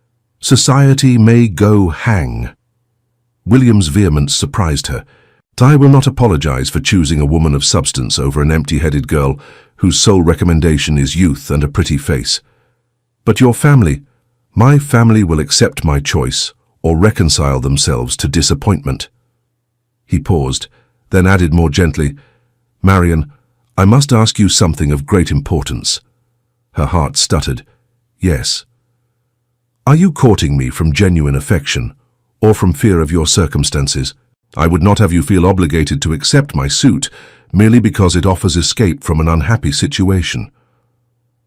Society may go hang. William's vehemence surprised her. I will not apologize for choosing a woman of substance over an empty-headed girl whose sole recommendation is youth and a pretty face. But your family, my family will accept my choice or reconcile themselves to disappointment. He paused, then added more gently, Marian, I must ask you something of great importance. Her heart stuttered. Yes. Are you courting me from genuine affection, or from fear of your circumstances? I would not have you feel obligated to accept my suit merely because it offers escape from an unhappy situation.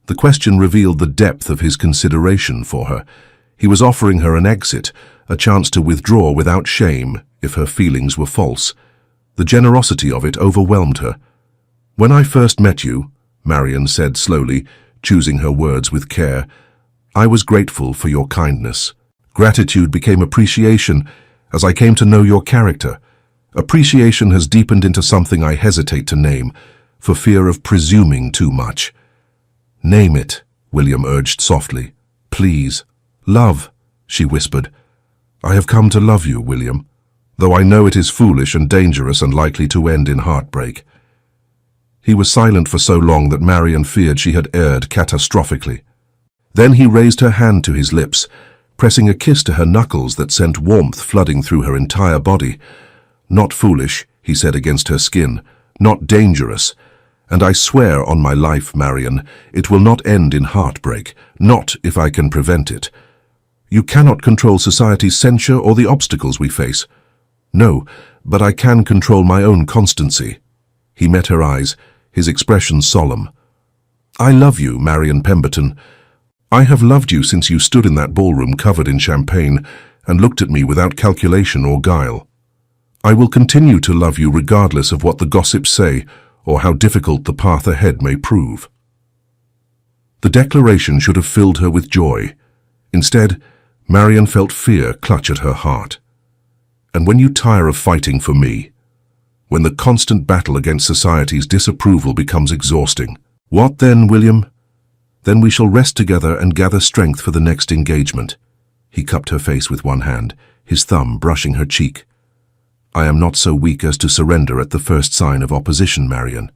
The question revealed the depth of his consideration for her. He was offering her an exit, a chance to withdraw without shame if her feelings were false. The generosity of it overwhelmed her. When I first met you, Marian said slowly, choosing her words with care, I was grateful for your kindness. Gratitude became appreciation as I came to know your character. Appreciation has deepened into something I hesitate to name, for fear of presuming too much. Name it, William urged softly. Please. Love, she whispered. I have come to love you, William, though I know it is foolish and dangerous and likely to end in heartbreak. He was silent for so long that Marian feared she had erred catastrophically. Then he raised her hand to his lips, pressing a kiss to her knuckles that sent warmth flooding through her entire body. Not foolish, he said against her skin, not dangerous. And I swear on my life, Marian, it will not end in heartbreak, not if I can prevent it. You cannot control society's censure or the obstacles we face. No, but I can control my own constancy. He met her eyes, his expression solemn. I love you, Marian Pemberton. I have loved you since you stood in that ballroom covered in champagne and looked at me without calculation or guile. I will continue to love you regardless of what the gossips say or how difficult the path ahead may prove. The declaration should have filled her with joy. Instead, Marian felt fear clutch at her heart. And when you tire of fighting for me, when the constant battle against society's disapproval becomes exhausting, what then, William? Then we shall rest together and gather strength for the next engagement. He cupped her face with one hand, his thumb brushing her cheek. I am not so weak as to surrender at the first sign of opposition, Marian.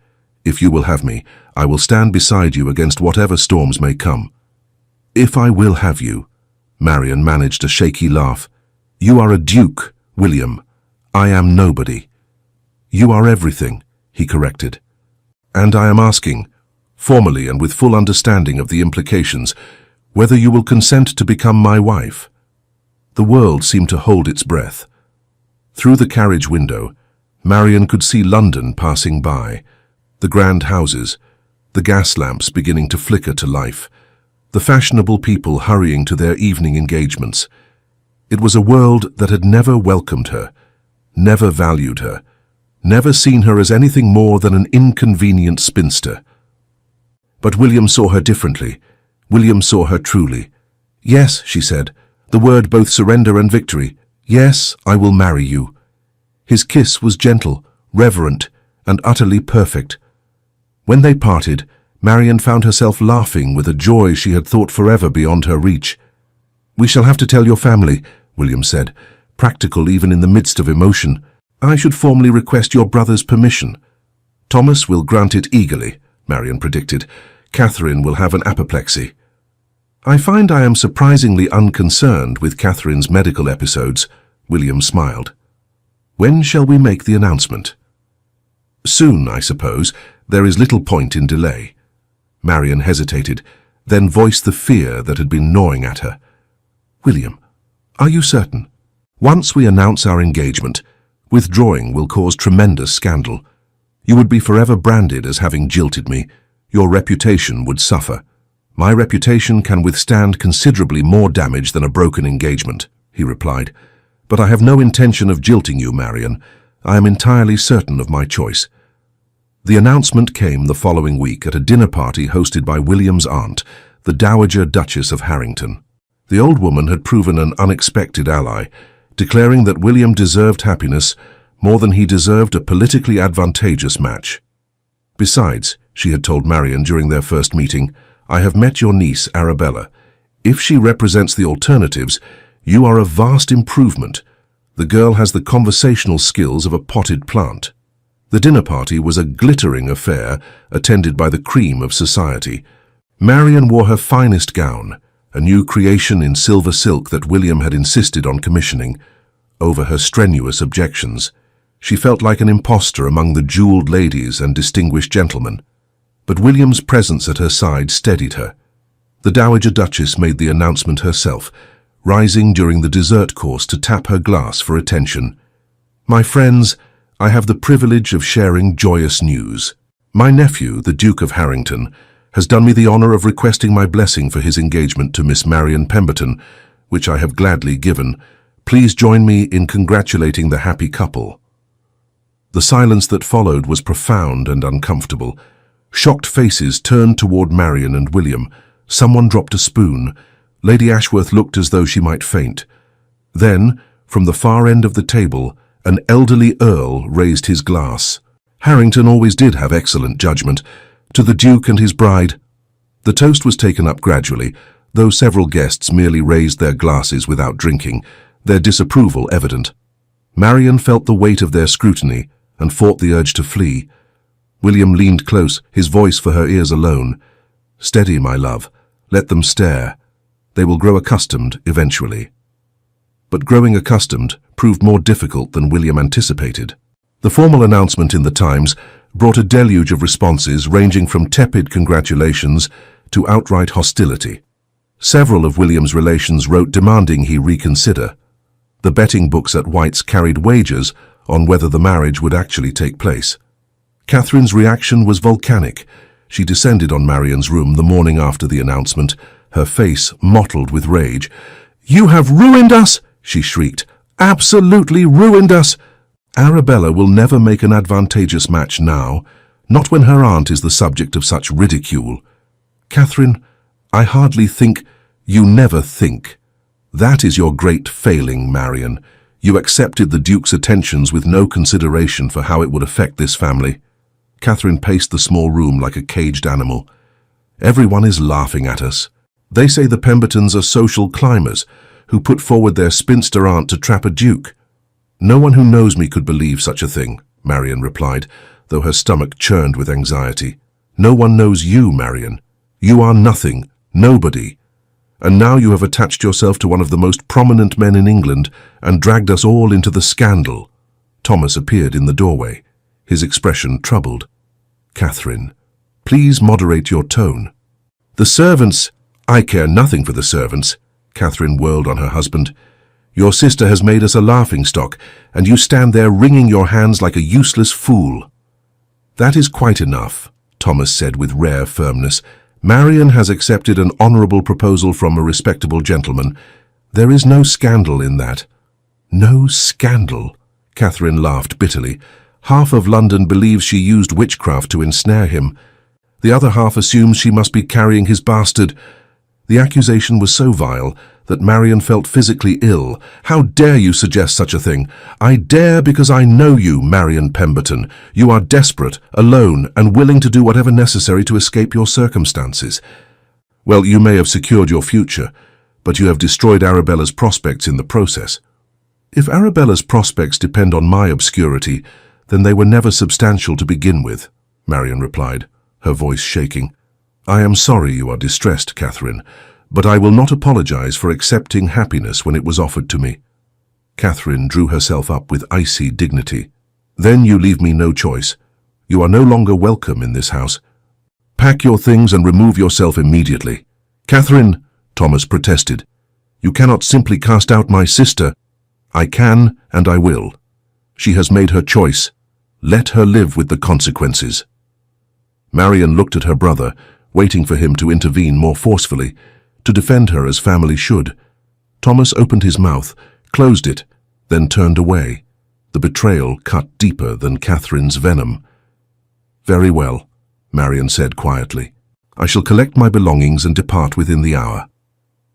If you will have me, I will stand beside you against whatever storms may come. If I will have you, Marian managed a shaky laugh. You are a duke, William. I am nobody. You are everything, he corrected. And I am asking, formally and with full understanding of the implications, whether you will consent to become my wife. The world seemed to hold its breath. Through the carriage window, Marian could see London passing by, the grand houses, the gas lamps beginning to flicker to life, the fashionable people hurrying to their evening engagements. It was a world that had never welcomed her, never valued her, never seen her as anything more than an inconvenient spinster. But William saw her differently. William saw her truly. Yes, she said, the word both surrender and victory. Yes, I will marry you. His kiss was gentle, reverent, and utterly perfect. When they parted, Marian found herself laughing with a joy she had thought forever beyond her reach. We shall have to tell your family, William said, practical even in the midst of emotion. I should formally request your brother's permission. Thomas will grant it eagerly, Marian predicted. Catherine will have an apoplexy. I find I am surprisingly unconcerned with Catherine's medical episodes, William smiled. When shall we make the announcement? Soon, I suppose. There is little point in delay. Marian hesitated, then voiced the fear that had been gnawing at her. William, are you certain? Once we announce our engagement, withdrawing will cause tremendous scandal. You would be forever branded as having jilted me. Your reputation would suffer. My reputation can withstand considerably more damage than a broken engagement, he replied. But I have no intention of jilting you, Marian. I am entirely certain of my choice. The announcement came the following week at a dinner party hosted by William's aunt, the Dowager Duchess of Harrington. The old woman had proven an unexpected ally, declaring that William deserved happiness more than he deserved a politically advantageous match. Besides, she had told Marian during their first meeting, I have met your niece, Arabella. If she represents the alternatives, you are a vast improvement. The girl has the conversational skills of a potted plant. The dinner party was a glittering affair attended by the cream of society. Marian wore her finest gown, a new creation in silver silk that William had insisted on commissioning. Over her strenuous objections, she felt like an impostor among the jeweled ladies and distinguished gentlemen. But William's presence at her side steadied her. The Dowager Duchess made the announcement herself, rising during the dessert course to tap her glass for attention. "My friends, I have the privilege of sharing joyous news. My nephew, the Duke of Harrington, has done me the honor of requesting my blessing for his engagement to Miss Marian Pemberton, which I have gladly given. Please join me in congratulating the happy couple." The silence that followed was profound and uncomfortable. Shocked faces turned toward Marian and William. Someone dropped a spoon. Lady Ashworth looked as though she might faint. Then, from the far end of the table, an elderly earl raised his glass. Harrington always did have excellent judgment. To the Duke and his bride. The toast was taken up gradually, though several guests merely raised their glasses without drinking, their disapproval evident. Marian felt the weight of their scrutiny and fought the urge to flee. William leaned close, his voice for her ears alone. "Steady, my love. Let them stare. They will grow accustomed eventually." But growing accustomed proved more difficult than William anticipated. The formal announcement in the Times brought a deluge of responses ranging from tepid congratulations to outright hostility. Several of William's relations wrote demanding he reconsider. The betting books at White's carried wagers on whether the marriage would actually take place. Catherine's reaction was volcanic. She descended on Marian's room the morning after the announcement, her face mottled with rage. "You have ruined us!" she shrieked. "Absolutely ruined us! Arabella will never make an advantageous match now, not when her aunt is the subject of such ridicule. Catherine, I hardly think, you never think. That is your great failing, Marian. You accepted the Duke's attentions with no consideration for how it would affect this family." Catherine paced the small room like a caged animal. "Everyone is laughing at us. They say the Pembertons are social climbers who put forward their spinster aunt to trap a duke." "No one who knows me could believe such a thing," Marian replied, though her stomach churned with anxiety. "No one knows you, Marian. You are nothing, nobody. And now you have attached yourself to one of the most prominent men in England and dragged us all into the scandal." Thomas appeared in the doorway, his expression troubled. "Catherine, please moderate your tone." "The servants—" "I care nothing for the servants," Catherine whirled on her husband. "Your sister has made us a laughingstock, and you stand there wringing your hands like a useless fool." "That is quite enough," Thomas said with rare firmness. "Marian has accepted an honourable proposal from a respectable gentleman. There is no scandal in that." "No scandal?" Catherine laughed bitterly. "Half of London believes she used witchcraft to ensnare him. The other half assumes she must be carrying his bastard." The accusation was so vile that Marian felt physically ill. "How dare you suggest such a thing?" "I dare because I know you, Marian Pemberton. You are desperate, alone, and willing to do whatever necessary to escape your circumstances. Well, you may have secured your future, but you have destroyed Arabella's prospects in the process." "If Arabella's prospects depend on my obscurity, then they were never substantial to begin with," Marian replied, her voice shaking. "I am sorry you are distressed, Catherine, but I will not apologize for accepting happiness when it was offered to me." Catherine drew herself up with icy dignity. "Then you leave me no choice. You are no longer welcome in this house. Pack your things and remove yourself immediately." "Catherine," Thomas protested, "you cannot simply cast out my sister." "I can, and I will. She has made her choice. Let her live with the consequences." Marian looked at her brother, waiting for him to intervene more forcefully, to defend her as family should. Thomas opened his mouth, closed it, then turned away. The betrayal cut deeper than Catherine's venom. "Very well," Marian said quietly. "I shall collect my belongings and depart within the hour."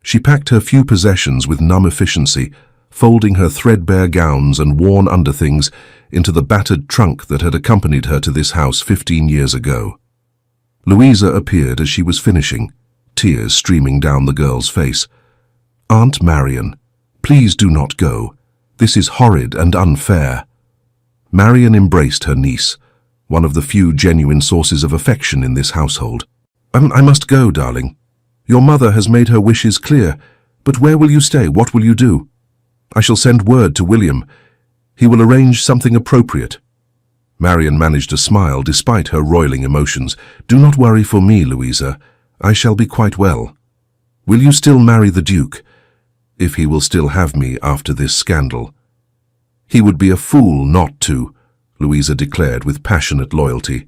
She packed her few possessions with numb efficiency, folding her threadbare gowns and worn underthings into the battered trunk that had accompanied her to this house 15 years ago. Louisa appeared as she was finishing, tears streaming down the girl's face. "Aunt Marian, please do not go. This is horrid and unfair." Marian embraced her niece, one of the few genuine sources of affection in this household. I must go, darling. Your mother has made her wishes clear, but where will you stay? What will you do?" "I shall send word to William. He will arrange something appropriate." Marian managed a smile despite her roiling emotions. "Do not worry for me, Louisa. I shall be quite well. Will you still marry the Duke, if he will still have me after this scandal?" "He would be a fool not to," Louisa declared with passionate loyalty.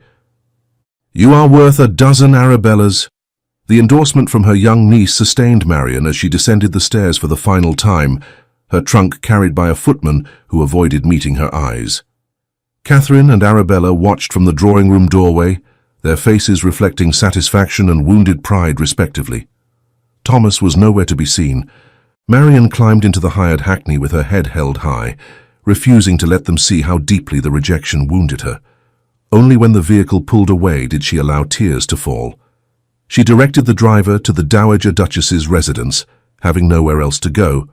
"You are worth a dozen Arabellas." The endorsement from her young niece sustained Marian as she descended the stairs for the final time, her trunk carried by a footman who avoided meeting her eyes. Catherine and Arabella watched from the drawing-room doorway, their faces reflecting satisfaction and wounded pride respectively. Thomas was nowhere to be seen. Marian climbed into the hired hackney with her head held high, refusing to let them see how deeply the rejection wounded her. Only when the vehicle pulled away did she allow tears to fall. She directed the driver to the Dowager Duchess's residence, having nowhere else to go.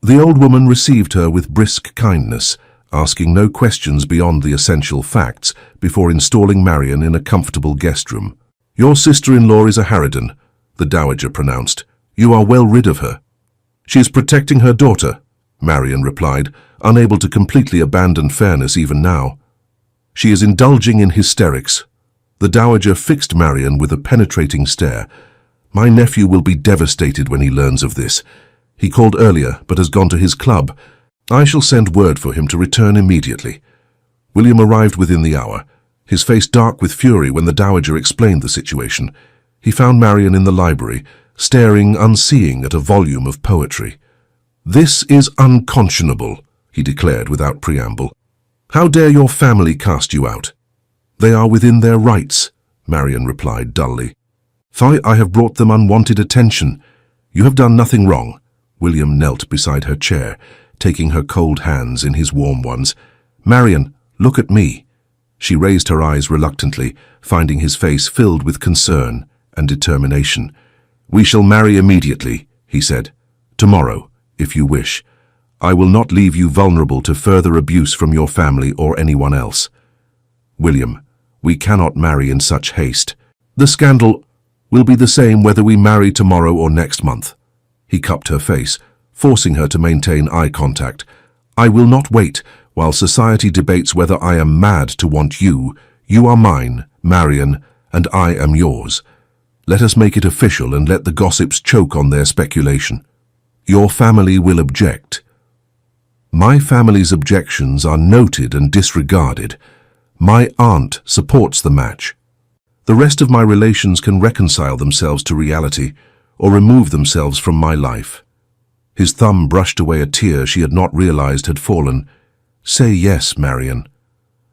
The old woman received her with brisk kindness, asking no questions beyond the essential facts before installing Marian in a comfortable guest room. "Your sister-in-law is a harridan," the Dowager pronounced. "You are well rid of her." "She is protecting her daughter," Marian replied, unable to completely abandon fairness even now. "She is indulging in hysterics." The Dowager fixed Marian with a penetrating stare. "My nephew will be devastated when he learns of this. He called earlier, but has gone to his club. I shall send word for him to return immediately." William arrived within the hour, his face dark with fury when the Dowager explained the situation. He found Marian in the library, staring unseeing at a volume of poetry. "This is unconscionable," he declared without preamble. "How dare your family cast you out?" "They are within their rights," Marian replied dully. "I have brought them unwanted attention. You have done nothing wrong." William knelt beside her chair, taking her cold hands in his warm ones. "Marian, look at me." She raised her eyes reluctantly, finding his face filled with concern and determination. "We shall marry immediately," he said. "Tomorrow, if you wish. I will not leave you vulnerable to further abuse from your family or anyone else." "William, we cannot marry in such haste. The scandal will be the same whether we marry tomorrow or next month." He cupped her face, forcing her to maintain eye contact. "I will not wait while society debates whether I am mad to want you. You are mine, Marian, and I am yours. Let us make it official and let the gossips choke on their speculation. Your family will object." "My family's objections are noted and disregarded. My aunt supports the match. The rest of my relations can reconcile themselves to reality or remove themselves from my life." His thumb brushed away a tear she had not realized had fallen. "Say yes, Marian.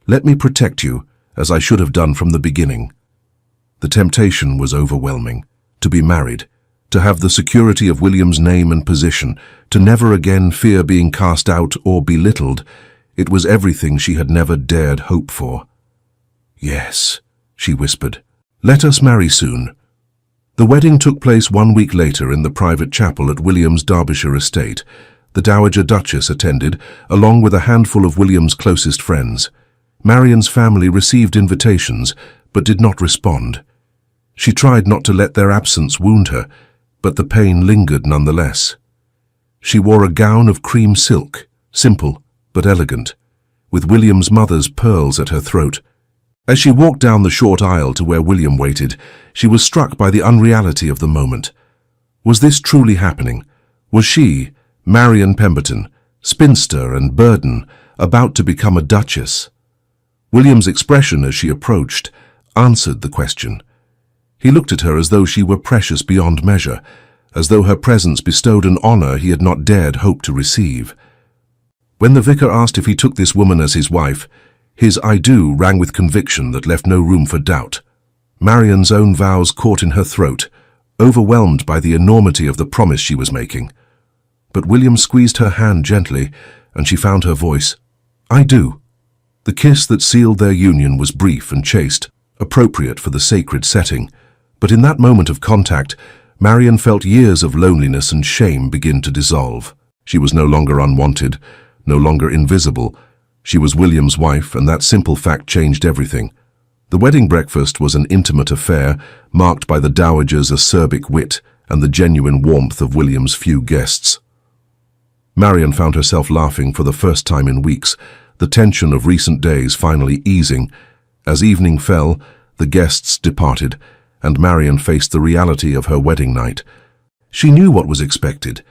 Let me protect you, as I should have done from the beginning." The temptation was overwhelming. To be married, to have the security of William's name and position, to never again fear being cast out or belittled, it was everything she had never dared hope for. "Yes," she whispered. "Let us marry soon." The wedding took place 1 week later in the private chapel at William's Derbyshire estate. The Dowager Duchess attended, along with a handful of William's closest friends. Marian's family received invitations, but did not respond. She tried not to let their absence wound her, but the pain lingered nonetheless. She wore a gown of cream silk, simple but elegant, with William's mother's pearls at her throat. As she walked down the short aisle to where William waited, she was struck by the unreality of the moment. Was this truly happening? Was she, Marian Pemberton, spinster and burden, about to become a duchess? William's expression as she approached answered the question. He looked at her as though she were precious beyond measure, as though her presence bestowed an honor he had not dared hope to receive. When the vicar asked if he took this woman as his wife, his "I do" rang with conviction that left no room for doubt. Marian's own vows caught in her throat, overwhelmed by the enormity of the promise she was making. But William squeezed her hand gently, and she found her voice. "I do." The kiss that sealed their union was brief and chaste, appropriate for the sacred setting. But in that moment of contact, Marian felt years of loneliness and shame begin to dissolve. She was no longer unwanted, no longer invisible. She was William's wife, and that simple fact changed everything. The wedding breakfast was an intimate affair, marked by the dowager's acerbic wit and the genuine warmth of William's few guests. Marian found herself laughing for the first time in weeks, the tension of recent days finally easing. As evening fell, the guests departed, and Marian faced the reality of her wedding night. She knew what was expected,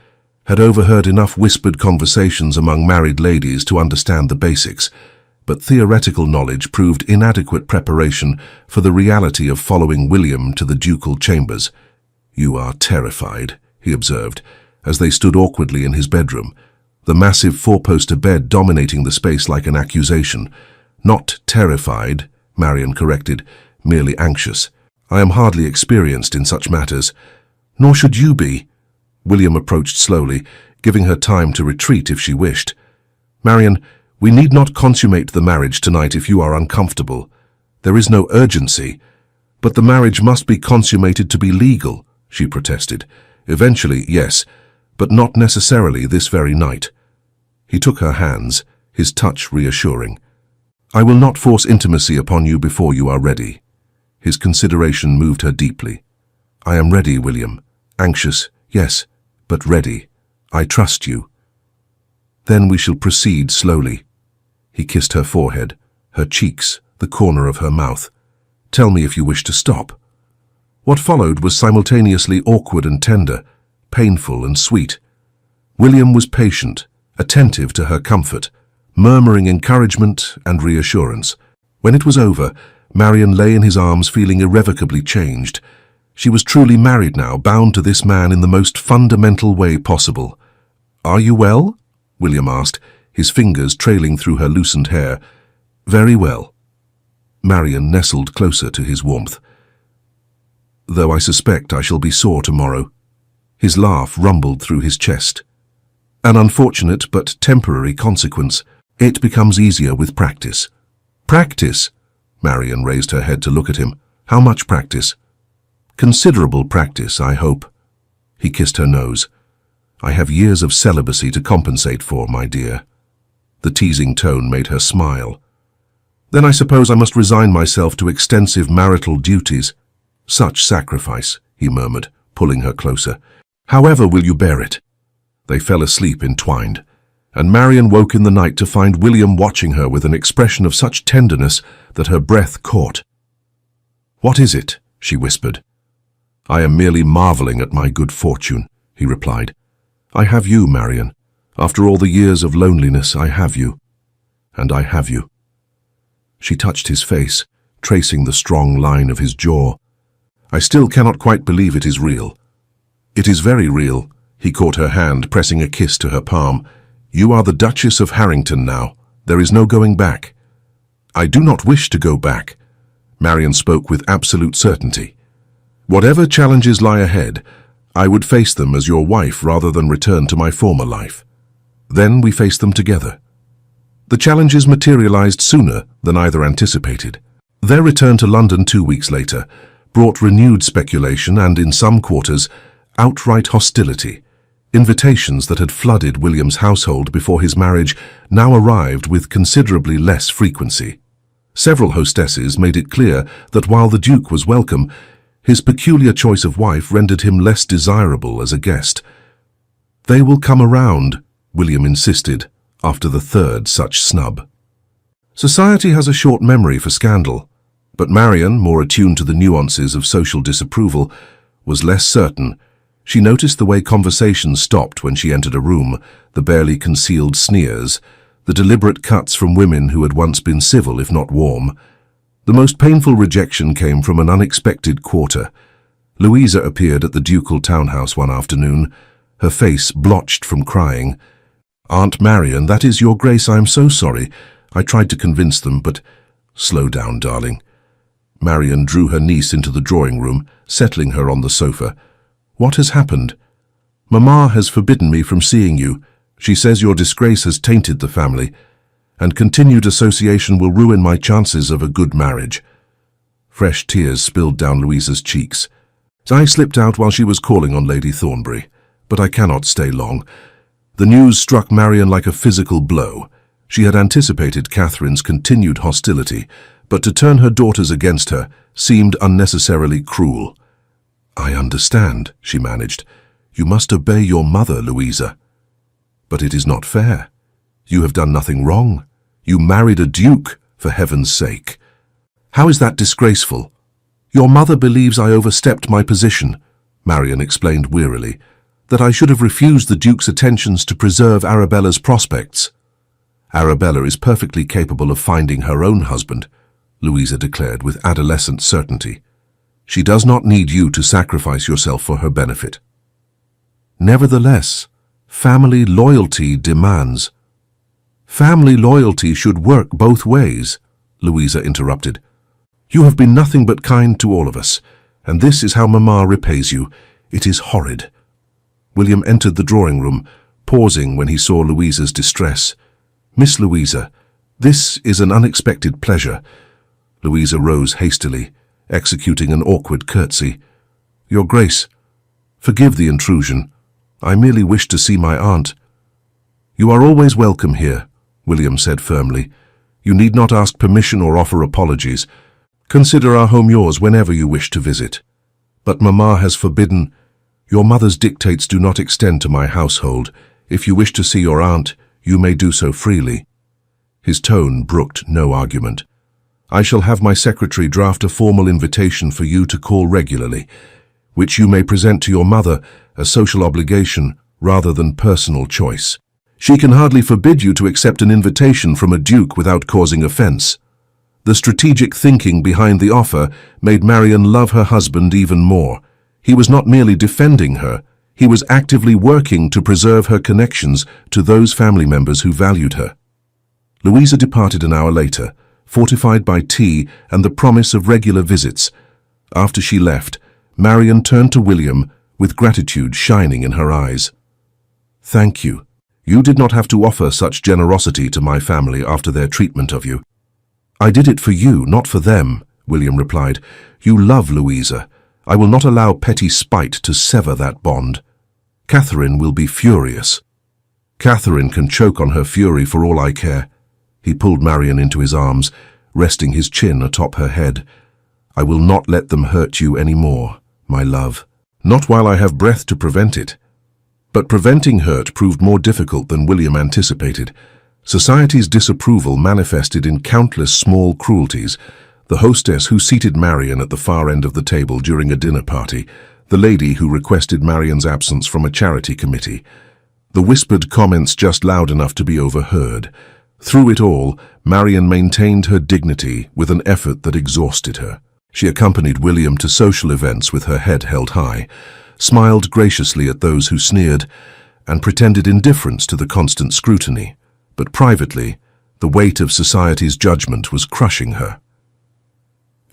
had overheard enough whispered conversations among married ladies to understand the basics, but theoretical knowledge proved inadequate preparation for the reality of following William to the ducal chambers. "You are terrified," he observed, as they stood awkwardly in his bedroom, the massive four-poster bed dominating the space like an accusation. "Not terrified," Marian corrected, "merely anxious. I am hardly experienced in such matters." "Nor should you be." William approached slowly, giving her time to retreat if she wished. "Marian, we need not consummate the marriage tonight if you are uncomfortable. There is no urgency. But the marriage must be consummated to be legal," she protested. "Eventually, yes, but not necessarily this very night." He took her hands, his touch reassuring. "I will not force intimacy upon you before you are ready." His consideration moved her deeply. "I am ready, William. Anxious, yes, but ready. I trust you." "Then we shall proceed slowly." He kissed her forehead, her cheeks, the corner of her mouth. "Tell me if you wish to stop." What followed was simultaneously awkward and tender, painful and sweet. William was patient, attentive to her comfort, murmuring encouragement and reassurance. When it was over, Marian lay in his arms feeling irrevocably changed. She was truly married now, bound to this man in the most fundamental way possible. "Are you well?" William asked, his fingers trailing through her loosened hair. "Very well." Marian nestled closer to his warmth. "Though I suspect I shall be sore tomorrow." His laugh rumbled through his chest. "An unfortunate but temporary consequence. It becomes easier with practice." "Practice?" Marian raised her head to look at him. "How much practice?" "Considerable practice, I hope." He kissed her nose. "I have years of celibacy to compensate for, my dear." The teasing tone made her smile. "Then I suppose I must resign myself to extensive marital duties." "Such sacrifice," he murmured, pulling her closer. "However will you bear it?" They fell asleep entwined, and Marian woke in the night to find William watching her with an expression of such tenderness that her breath caught. "What is it?" she whispered. "I am merely marveling at my good fortune," he replied. "I have you, Marian. After all the years of loneliness, I have you. And I have you." She touched his face, tracing the strong line of his jaw. "I still cannot quite believe it is real." "It is very real." He caught her hand, pressing a kiss to her palm. "You are the Duchess of Harrington now. There is no going back." "I do not wish to go back." Marian spoke with absolute certainty. "Whatever challenges lie ahead, I would face them as your wife rather than return to my former life. Then we face them together." The challenges materialized sooner than either anticipated. Their return to London 2 weeks later brought renewed speculation and, in some quarters, outright hostility. Invitations that had flooded William's household before his marriage now arrived with considerably less frequency. Several hostesses made it clear that while the Duke was welcome, his peculiar choice of wife rendered him less desirable as a guest. "They will come around," William insisted, after the third such snub. Society has a short memory for scandal, but Marian, more attuned to the nuances of social disapproval, was less certain. She noticed the way conversation stopped when she entered a room, the barely concealed sneers, the deliberate cuts from women who had once been civil if not warm. The most painful rejection came from an unexpected quarter. Louisa appeared at the ducal townhouse one afternoon, her face blotched from crying. "Aunt Marian, that is your grace, I am so sorry. I tried to convince them, but—" "Slow down, darling." Marian drew her niece into the drawing room, settling her on the sofa. "What has happened?" "Mamma has forbidden me from seeing you. She says your disgrace has tainted the family, and continued association will ruin my chances of a good marriage." Fresh tears spilled down Louisa's cheeks. I slipped out while she was calling on Lady Thornbury, but I cannot stay long. The news struck Marian like a physical blow. She had anticipated Catherine's continued hostility, but to turn her daughters against her seemed unnecessarily cruel. "I understand," she managed. "You must obey your mother, Louisa." "But it is not fair. You have done nothing wrong. You married a duke, for heaven's sake. How is that disgraceful?" "Your mother believes I overstepped my position," Marian explained wearily, "that I should have refused the duke's attentions to preserve Arabella's prospects." "Arabella is perfectly capable of finding her own husband," Louisa declared with adolescent certainty. "She does not need you to sacrifice yourself for her benefit." "Nevertheless, family loyalty demands—" "Family loyalty should work both ways," Louisa interrupted. "You have been nothing but kind to all of us, and this is how Mamma repays you. It is horrid." William entered the drawing room, pausing when he saw Louisa's distress. "Miss Louisa, this is an unexpected pleasure." Louisa rose hastily, executing an awkward curtsy. "Your Grace, forgive the intrusion. I merely wished to see my aunt." "You are always welcome here," William said firmly. "You need not ask permission or offer apologies. Consider our home yours whenever you wish to visit. But Mamma has forbidden— Your mother's dictates do not extend to my household. If you wish to see your aunt, you may do so freely." His tone brooked no argument. "I shall have my secretary draft a formal invitation for you to call regularly, which you may present to your mother as social obligation rather than personal choice. She can hardly forbid you to accept an invitation from a duke without causing offense." The strategic thinking behind the offer made Marian love her husband even more. He was not merely defending her, he was actively working to preserve her connections to those family members who valued her. Louisa departed an hour later, fortified by tea and the promise of regular visits. After she left, Marian turned to William with gratitude shining in her eyes. "Thank you. You did not have to offer such generosity to my family after their treatment of you." "I did it for you, not for them," William replied. "You love Louisa. I will not allow petty spite to sever that bond. Catherine will be furious." "Catherine can choke on her fury for all I care." He pulled Marian into his arms, resting his chin atop her head. "I will not let them hurt you any more, my love. Not while I have breath to prevent it." But preventing hurt proved more difficult than William anticipated. Society's disapproval manifested in countless small cruelties. The hostess who seated Marian at the far end of the table during a dinner party, the lady who requested Marian's absence from a charity committee, the whispered comments just loud enough to be overheard. Through it all, Marian maintained her dignity with an effort that exhausted her. She accompanied William to social events with her head held high, smiled graciously at those who sneered, and pretended indifference to the constant scrutiny. But privately, the weight of society's judgment was crushing her.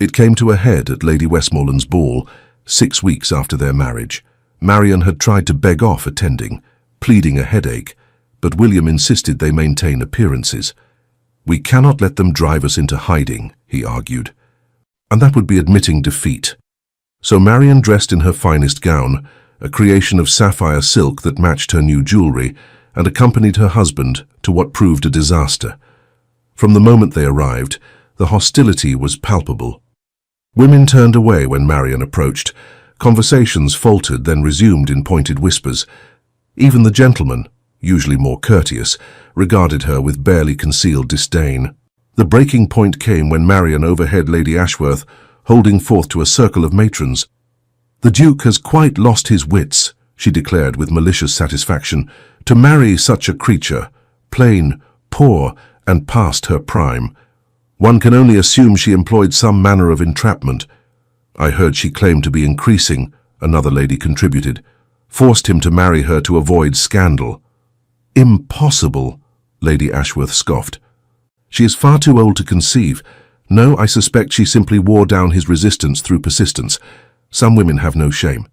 It came to a head at Lady Westmoreland's ball, 6 weeks after their marriage. Marian had tried to beg off attending, pleading a headache, but William insisted they maintain appearances. "We cannot let them drive us into hiding," he argued. And that would be admitting defeat. So Marian dressed in her finest gown, a creation of sapphire silk that matched her new jewelry, and accompanied her husband to what proved a disaster. From the moment they arrived, the hostility was palpable. Women turned away when Marian approached. Conversations faltered, then resumed in pointed whispers. Even the gentlemen, usually more courteous, regarded her with barely concealed disdain. The breaking point came when Marian overheard Lady Ashworth holding forth to a circle of matrons. "The Duke has quite lost his wits," she declared with malicious satisfaction, "to marry such a creature, plain, poor, and past her prime. One can only assume she employed some manner of entrapment. I heard she claimed to be increasing," another lady contributed. "Forced him to marry her to avoid scandal." "Impossible," Lady Ashworth scoffed. "She is far too old to conceive. No, I suspect she simply wore down his resistance through persistence. Some women have no shame."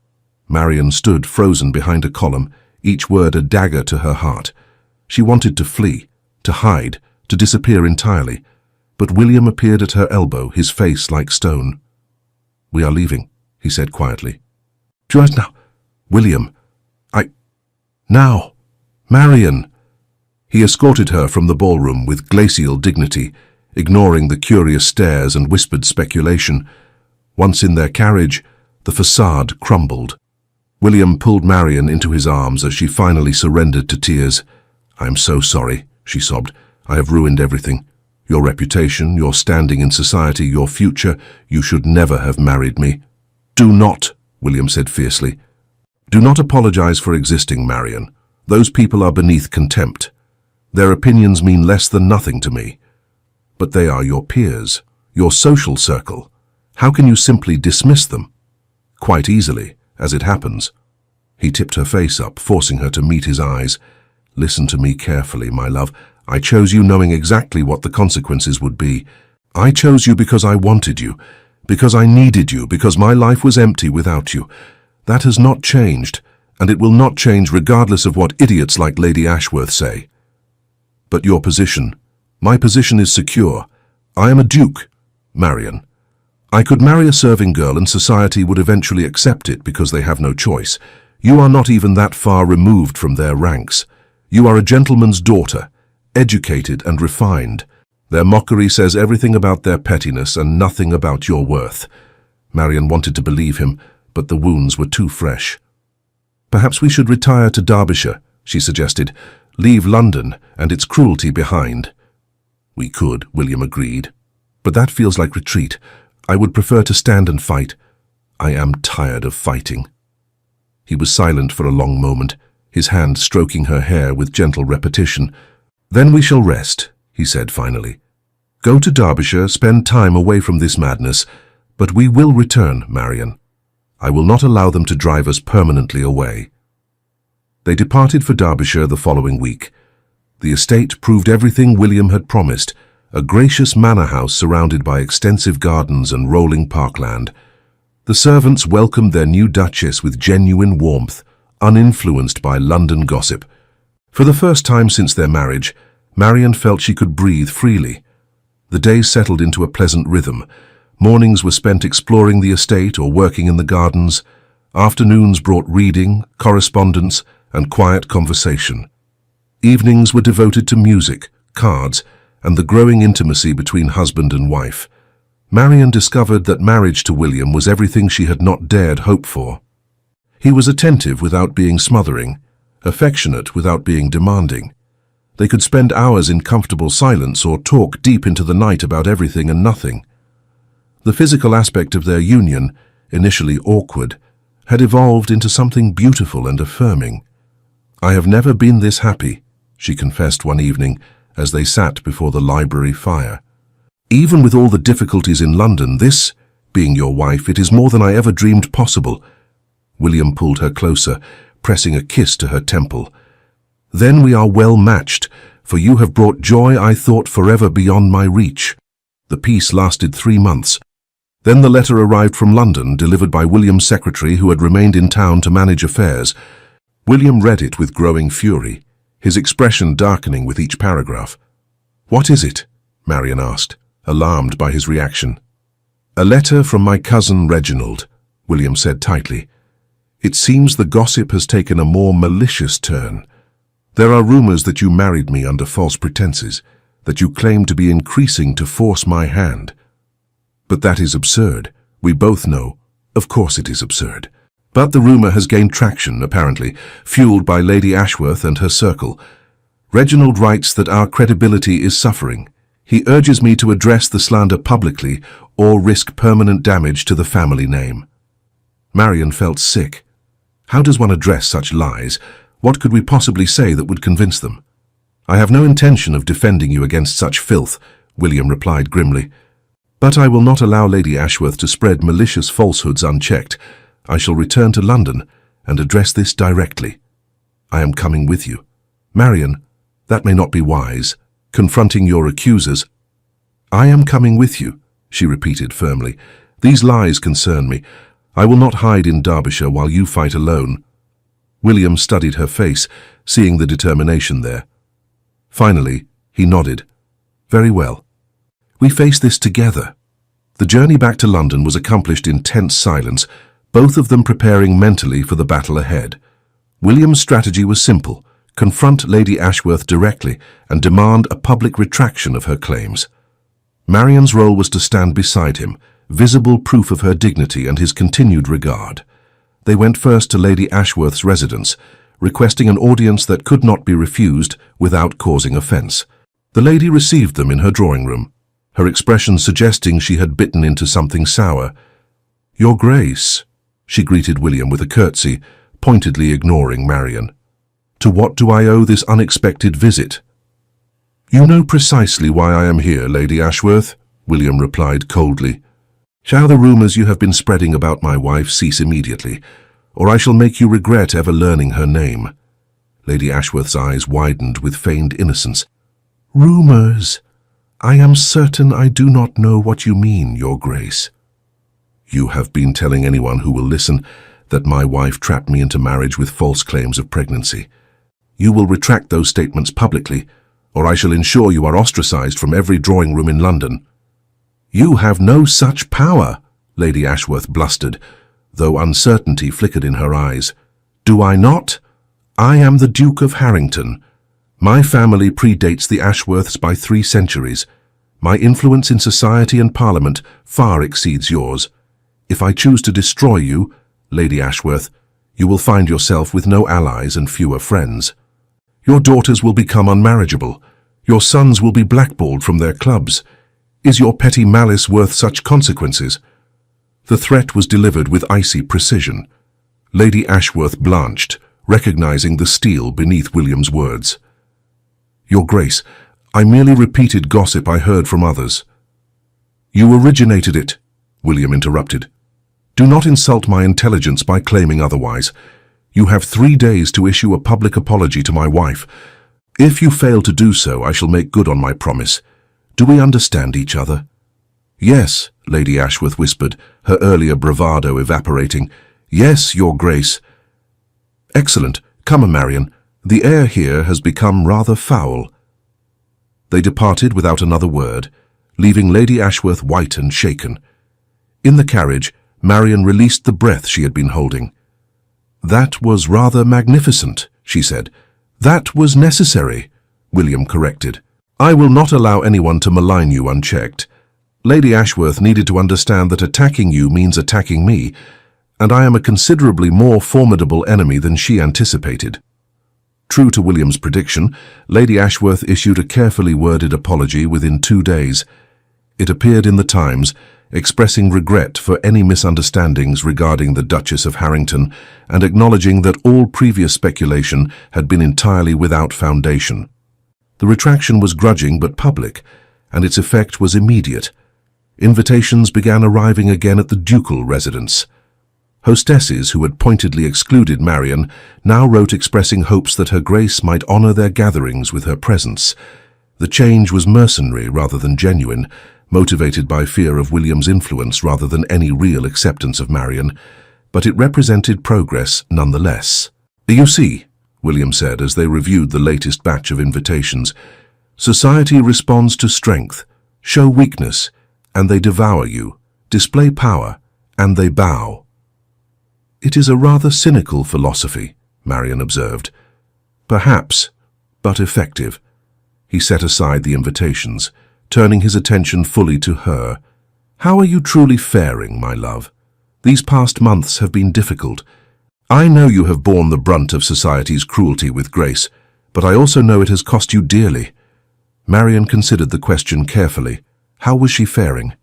Marian stood frozen behind a column, each word a dagger to her heart. She wanted to flee, to hide, to disappear entirely. But William appeared at her elbow, his face like stone. "We are leaving," he said quietly. Just now. William. Now. Marian. He escorted her from the ballroom with glacial dignity, ignoring the curious stares and whispered speculation. Once in their carriage, the facade crumbled. William pulled Marian into his arms as she finally surrendered to tears. "I am so sorry," she sobbed. "I have ruined everything. Your reputation, your standing in society, your future. You should never have married me." "Do not," William said fiercely. "Do not apologize for existing, Marian. Those people are beneath contempt. Their opinions mean less than nothing to me. But they are your peers, your social circle. How can you simply dismiss them?" "Quite easily, as it happens." He tipped her face up, forcing her to meet his eyes. "Listen to me carefully, my love. I chose you knowing exactly what the consequences would be. I chose you because I wanted you, because I needed you, because my life was empty without you. That has not changed, and it will not change regardless of what idiots like Lady Ashworth say. But your position, my position is secure. I am a duke, Marian. I could marry a serving girl and society would eventually accept it because they have no choice. You are not even that far removed from their ranks. You are a gentleman's daughter, educated and refined. Their mockery says everything about their pettiness and nothing about your worth." Marian wanted to believe him, but the wounds were too fresh. "Perhaps we should retire to Derbyshire," she suggested. "Leave London and its cruelty behind." "We could," William agreed. "But that feels like retreat. I would prefer to stand and fight. I am tired of fighting." He was silent for a long moment, his hand stroking her hair with gentle repetition. "Then we shall rest," he said finally. "Go to Derbyshire, spend time away from this madness, but we will return, Marian. I will not allow them to drive us permanently away." They departed for Derbyshire the following week. The estate proved everything William had promised, a gracious manor house surrounded by extensive gardens and rolling parkland. The servants welcomed their new duchess with genuine warmth, uninfluenced by London gossip. For the first time since their marriage, Marian felt she could breathe freely. The days settled into a pleasant rhythm. Mornings were spent exploring the estate or working in the gardens. Afternoons brought reading, correspondence, and quiet conversation. Evenings were devoted to music, cards, and the growing intimacy between husband and wife. Marian discovered that marriage to William was everything she had not dared hope for. He was attentive without being smothering, affectionate without being demanding. They could spend hours in comfortable silence or talk deep into the night about everything and nothing. The physical aspect of their union, initially awkward, had evolved into something beautiful and affirming. "I have never been this happy," she confessed one evening as they sat before the library fire. "Even with all the difficulties in London, this, being your wife, it is more than I ever dreamed possible." William pulled her closer, pressing a kiss to her temple. "Then we are well matched, for you have brought joy I thought forever beyond my reach." The peace lasted 3 months. Then the letter arrived from London, delivered by William's secretary who had remained in town to manage affairs. William read it with growing fury, his expression darkening with each paragraph. "What is it?" Marian asked, alarmed by his reaction. "A letter from my cousin Reginald," William said tightly. "It seems the gossip has taken a more malicious turn. There are rumors that you married me under false pretenses, that you claim to be increasing to force my hand. But that is absurd. We both know. Of course it is absurd. But the rumor has gained traction, apparently, fueled by Lady Ashworth and her circle. Reginald writes that our credibility is suffering. He urges me to address the slander publicly or risk permanent damage to the family name." Marian felt sick. How does one address such lies? What could we possibly say that would convince them? "I have no intention of defending you against such filth," William replied grimly. "But I will not allow Lady Ashworth to spread malicious falsehoods unchecked. I shall return to London and address this directly. I am coming with you. Marian, that may not be wise, confronting your accusers." "I am coming with you," she repeated firmly. "These lies concern me. I will not hide in Derbyshire while you fight alone." William studied her face, seeing the determination there. Finally, he nodded. "Very well. We face this together." The journey back to London was accomplished in tense silence, both of them preparing mentally for the battle ahead. William's strategy was simple: confront Lady Ashworth directly and demand a public retraction of her claims. Marian's role was to stand beside him, visible proof of her dignity and his continued regard. They went first to Lady Ashworth's residence, requesting an audience that could not be refused without causing offence. The lady received them in her drawing room, her expression suggesting she had bitten into something sour. "Your Grace," she greeted William with a curtsy, pointedly ignoring Marian. "To what do I owe this unexpected visit?" "You know precisely why I am here, Lady Ashworth," William replied coldly. "Shall the rumours you have been spreading about my wife cease immediately, or I shall make you regret ever learning her name?" Lady Ashworth's eyes widened with feigned innocence. "Rumours? I am certain I do not know what you mean, Your Grace." "You have been telling anyone who will listen that my wife trapped me into marriage with false claims of pregnancy. You will retract those statements publicly, or I shall ensure you are ostracized from every drawing room in London." "You have no such power," Lady Ashworth blustered, though uncertainty flickered in her eyes. "Do I not? I am the Duke of Harrington. My family predates the Ashworths by 3 centuries. My influence in society and Parliament far exceeds yours. If I choose to destroy you, Lady Ashworth, you will find yourself with no allies and fewer friends. Your daughters will become unmarriageable. Your sons will be blackballed from their clubs. Is your petty malice worth such consequences?" The threat was delivered with icy precision. Lady Ashworth blanched, recognizing the steel beneath William's words. "Your Grace, I merely repeated gossip I heard from others." "You originated it," William interrupted. "Do not insult my intelligence by claiming otherwise. You have 3 days to issue a public apology to my wife. If you fail to do so, I shall make good on my promise. Do we understand each other?" "Yes," Lady Ashworth whispered, her earlier bravado evaporating. "Yes, Your Grace." "Excellent. Come, Marian. The air here has become rather foul." They departed without another word, leaving Lady Ashworth white and shaken. In the carriage, Marian released the breath she had been holding. "That was rather magnificent," she said. "That was necessary," William corrected. "I will not allow anyone to malign you unchecked. Lady Ashworth needed to understand that attacking you means attacking me, and I am a considerably more formidable enemy than she anticipated." True to William's prediction, Lady Ashworth issued a carefully worded apology within 2 days. It appeared in the Times, expressing regret for any misunderstandings regarding the Duchess of Harrington and acknowledging that all previous speculation had been entirely without foundation. The retraction was grudging but public, and its effect was immediate. Invitations began arriving again at the ducal residence. Hostesses who had pointedly excluded Marian now wrote expressing hopes that Her Grace might honour their gatherings with her presence. The change was mercenary rather than genuine, motivated by fear of William's influence rather than any real acceptance of Marian, but it represented progress nonetheless. "You see," William said as they reviewed the latest batch of invitations, "society responds to strength, show weakness, and they devour you, display power, and they bow." "It is a rather cynical philosophy," Marian observed. "Perhaps, but effective." He set aside the invitations, turning his attention fully to her. "How are you truly faring, my love? These past months have been difficult. I know you have borne the brunt of society's cruelty with grace, but I also know it has cost you dearly." Marian considered the question carefully. How was she faring?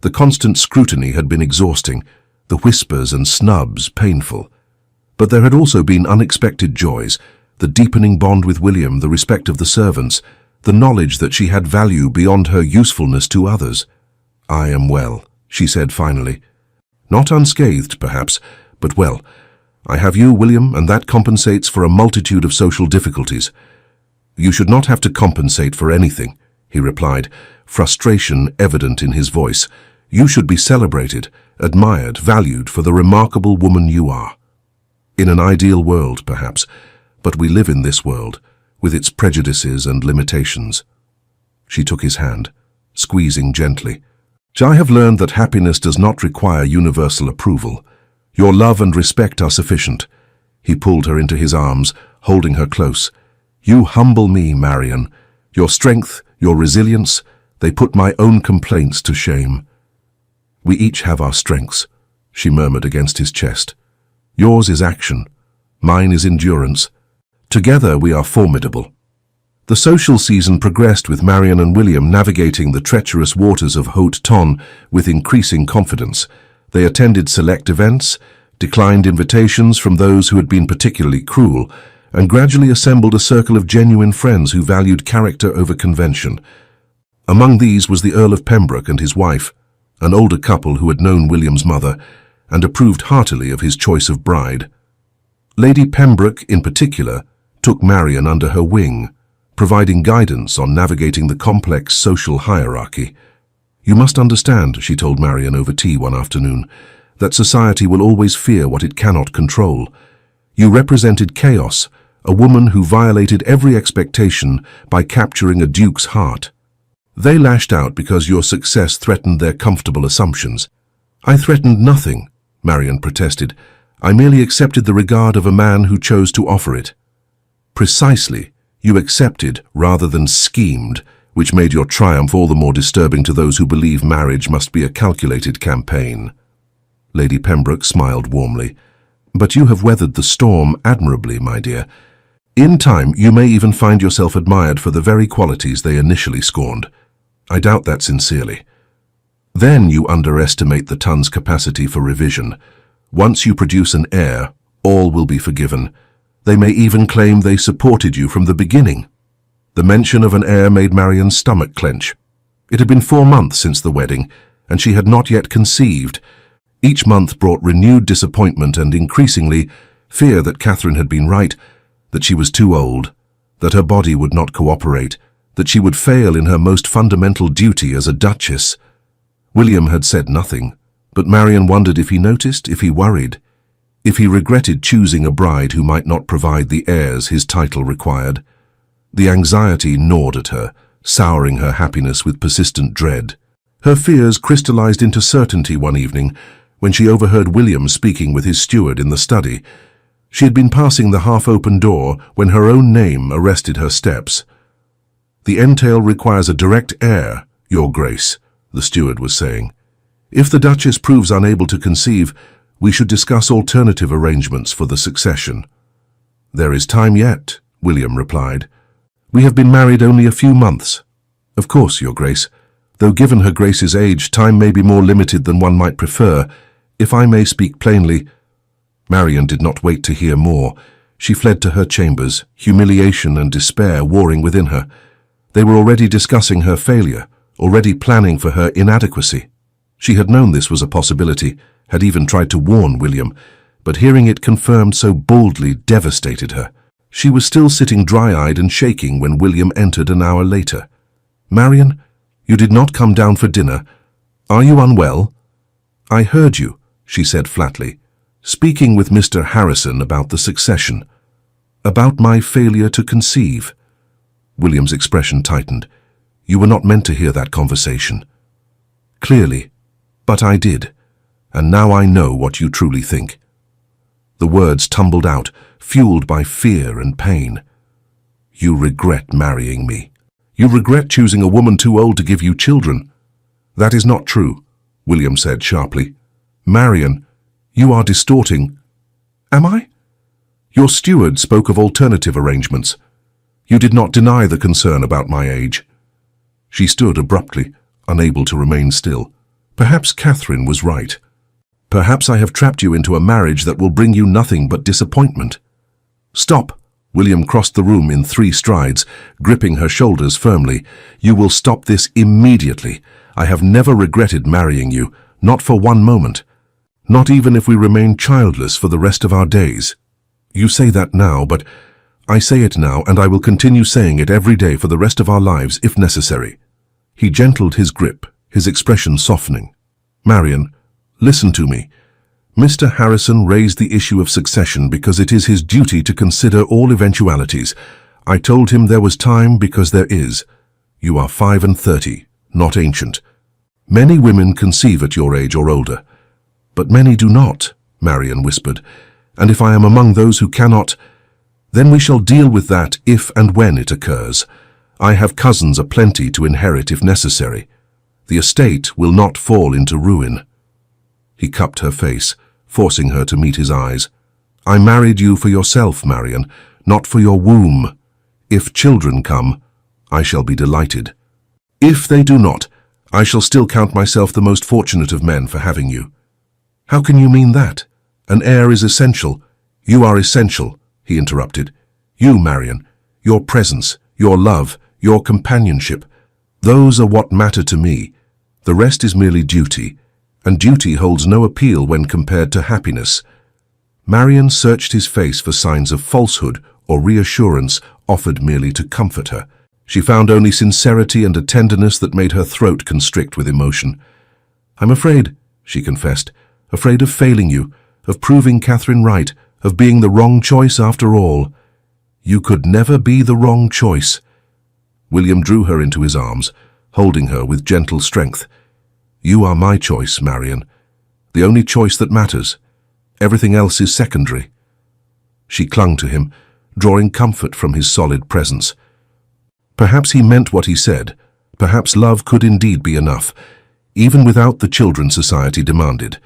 The constant scrutiny had been exhausting, the whispers and snubs painful. But there had also been unexpected joys, the deepening bond with William, the respect of the servants, the knowledge that she had value beyond her usefulness to others. "I am well," she said finally. "Not unscathed, perhaps, but well. I have you, William, and that compensates for a multitude of social difficulties." "You should not have to compensate for anything," he replied, frustration evident in his voice. "You should be celebrated, admired, valued for the remarkable woman you are." In an ideal world, perhaps, but we live in this world, with its prejudices and limitations. She took his hand, squeezing gently. "I have learned that happiness does not require universal approval. Your love and respect are sufficient." He pulled her into his arms, holding her close. "You humble me, Marian. Your strength, your resilience, they put my own complaints to shame." "We each have our strengths," she murmured against his chest. "Yours is action. Mine is endurance. Together we are formidable." The social season progressed with Marian and William navigating the treacherous waters of Haute Tonne with increasing confidence. They attended select events, declined invitations from those who had been particularly cruel, and gradually assembled a circle of genuine friends who valued character over convention. Among these was the Earl of Pembroke and his wife, an older couple who had known William's mother and approved heartily of his choice of bride. Lady Pembroke, in particular, took Marian under her wing, providing guidance on navigating the complex social hierarchy. "You must understand," she told Marian over tea one afternoon, "that society will always fear what it cannot control. You represented chaos, a woman who violated every expectation by capturing a duke's heart. They lashed out because your success threatened their comfortable assumptions." "I threatened nothing," Marian protested. "I merely accepted the regard of a man who chose to offer it." "Precisely. You accepted rather than schemed, which made your triumph all the more disturbing to those who believe marriage must be a calculated campaign." Lady Pembroke smiled warmly. "But you have weathered the storm admirably, my dear. In time, you may even find yourself admired for the very qualities they initially scorned. I doubt that sincerely. Then you underestimate the Tonne's capacity for revision. Once you produce an heir, all will be forgiven. They may even claim they supported you from the beginning." The mention of an heir made Marian's stomach clench. It had been 4 months since the wedding, and she had not yet conceived. Each month brought renewed disappointment and, increasingly, fear that Catherine had been right, that she was too old, that her body would not cooperate, that she would fail in her most fundamental duty as a duchess. William had said nothing, but Marian wondered if he noticed, if he worried, if he regretted choosing a bride who might not provide the heirs his title required. The anxiety gnawed at her, souring her happiness with persistent dread. Her fears crystallized into certainty one evening when she overheard William speaking with his steward in the study. She had been passing the half-open door when her own name arrested her steps. "The entail requires a direct heir, Your Grace," the steward was saying. "If the Duchess proves unable to conceive, we should discuss alternative arrangements for the succession." "There is time yet," William replied. "We have been married only a few months." "Of course, Your Grace. Though given Her Grace's age, time may be more limited than one might prefer. If I may speak plainly—" Marian did not wait to hear more. She fled to her chambers, humiliation and despair warring within her. They were already discussing her failure, already planning for her inadequacy. She had known this was a possibility, had even tried to warn William, but hearing it confirmed so boldly devastated her. She was still sitting dry-eyed and shaking when William entered an hour later. "Marian, you did not come down for dinner. Are you unwell?" "I heard you," she said flatly, "speaking with Mr. Harrison about the succession. About my failure to conceive." William's expression tightened. "You were not meant to hear that conversation." "Clearly, but I did, and now I know what you truly think." The words tumbled out, fueled by fear and pain. "You regret marrying me. You regret choosing a woman too old to give you children." "That is not true," William said sharply. "Marian, you are distorting." "Am I?" "Your steward spoke of alternative arrangements. You did not deny the concern about my age." She stood abruptly, unable to remain still. Perhaps Catherine was right. Perhaps I have trapped you into a marriage that will bring you nothing but disappointment. "Stop!" William crossed the room in 3 strides, gripping her shoulders firmly. "You will stop this immediately. I have never regretted marrying you, not for one moment. Not even if we remain childless for the rest of our days. You say that now, but I say it now, and I will continue saying it every day for the rest of our lives, if necessary." He gentled his grip, his expression softening. "Marian, listen to me. Mr. Harrison raised the issue of succession because it is his duty to consider all eventualities. I told him there was time because there is. You are 35, not ancient. Many women conceive at your age or older, but many do not," Marian whispered. "And if I am among those who cannot, then we shall deal with that if and when it occurs. I have cousins aplenty to inherit if necessary. The estate will not fall into ruin." He cupped her face, forcing her to meet his eyes. "I married you for yourself, Marian, not for your womb. If children come, I shall be delighted. If they do not, I shall still count myself the most fortunate of men for having you." "How can you mean that? An heir is essential." "You are essential," he interrupted. "You, Marian, your presence, your love, your companionship, those are what matter to me. The rest is merely duty, and duty holds no appeal when compared to happiness." Marian searched his face for signs of falsehood or reassurance offered merely to comfort her. She found only sincerity and a tenderness that made her throat constrict with emotion. "I'm afraid," she confessed, "afraid of failing you, of proving Catherine right, of being the wrong choice after all." "You could never be the wrong choice." William drew her into his arms, holding her with gentle strength. "You are my choice, Marian. The only choice that matters. Everything else is secondary." She clung to him, drawing comfort from his solid presence. Perhaps he meant what he said. Perhaps love could indeed be enough, even without the children society demanded.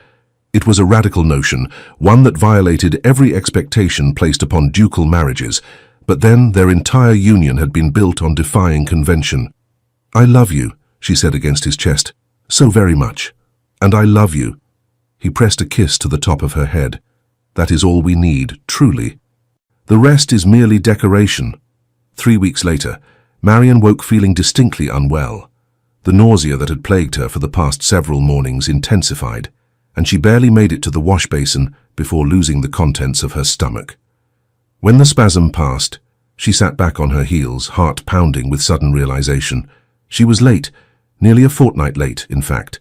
It was a radical notion, one that violated every expectation placed upon ducal marriages, but then their entire union had been built on defying convention. "I love you," she said against his chest, "so very much. And I love you." He pressed a kiss to the top of her head. "That is all we need, truly. The rest is merely decoration." 3 weeks later, Marian woke feeling distinctly unwell. The nausea that had plagued her for the past several mornings intensified, and she barely made it to the wash basin before losing the contents of her stomach. When the spasm passed, she sat back on her heels, heart pounding with sudden realization. She was late, nearly a fortnight late, in fact,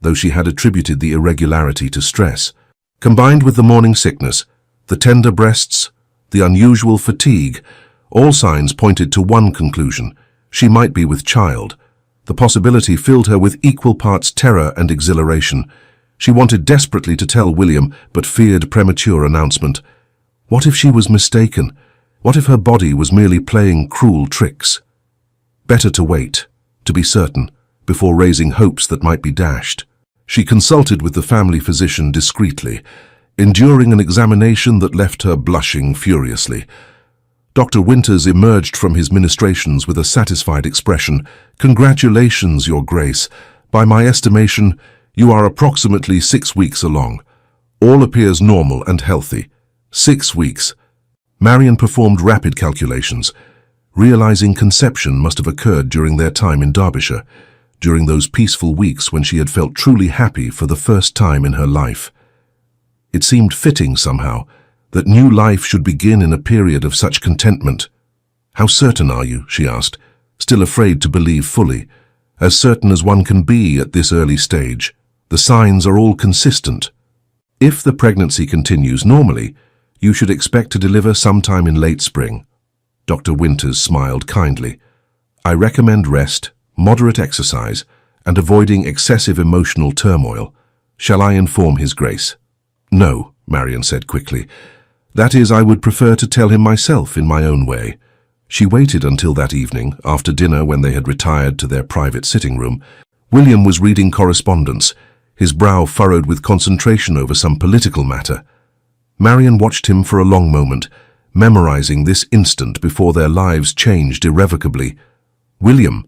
though she had attributed the irregularity to stress. Combined with the morning sickness, the tender breasts, the unusual fatigue, all signs pointed to one conclusion: she might be with child. The possibility filled her with equal parts terror and exhilaration. She wanted desperately to tell William, but feared premature announcement. What if she was mistaken? What if her body was merely playing cruel tricks? Better to wait, to be certain, before raising hopes that might be dashed. She consulted with the family physician discreetly, enduring an examination that left her blushing furiously. Dr. Winters emerged from his ministrations with a satisfied expression. "Congratulations, Your Grace. By my estimation, you are approximately 6 weeks along. All appears normal and healthy." 6 weeks. Marian performed rapid calculations, realizing conception must have occurred during their time in Derbyshire, during those peaceful weeks when she had felt truly happy for the first time in her life. It seemed fitting somehow that new life should begin in a period of such contentment. "How certain are you?" she asked, still afraid to believe fully. "As certain as one can be at this early stage. The signs are all consistent. If the pregnancy continues normally, you should expect to deliver sometime in late spring." Dr. Winters smiled kindly. "I recommend rest, moderate exercise, and avoiding excessive emotional turmoil. Shall I inform His Grace?" "No," Marian said quickly. "That is, I would prefer to tell him myself in my own way." She waited until that evening, after dinner when they had retired to their private sitting room. William was reading correspondence, his brow furrowed with concentration over some political matter. Marian watched him for a long moment, memorizing this instant before their lives changed irrevocably. "William."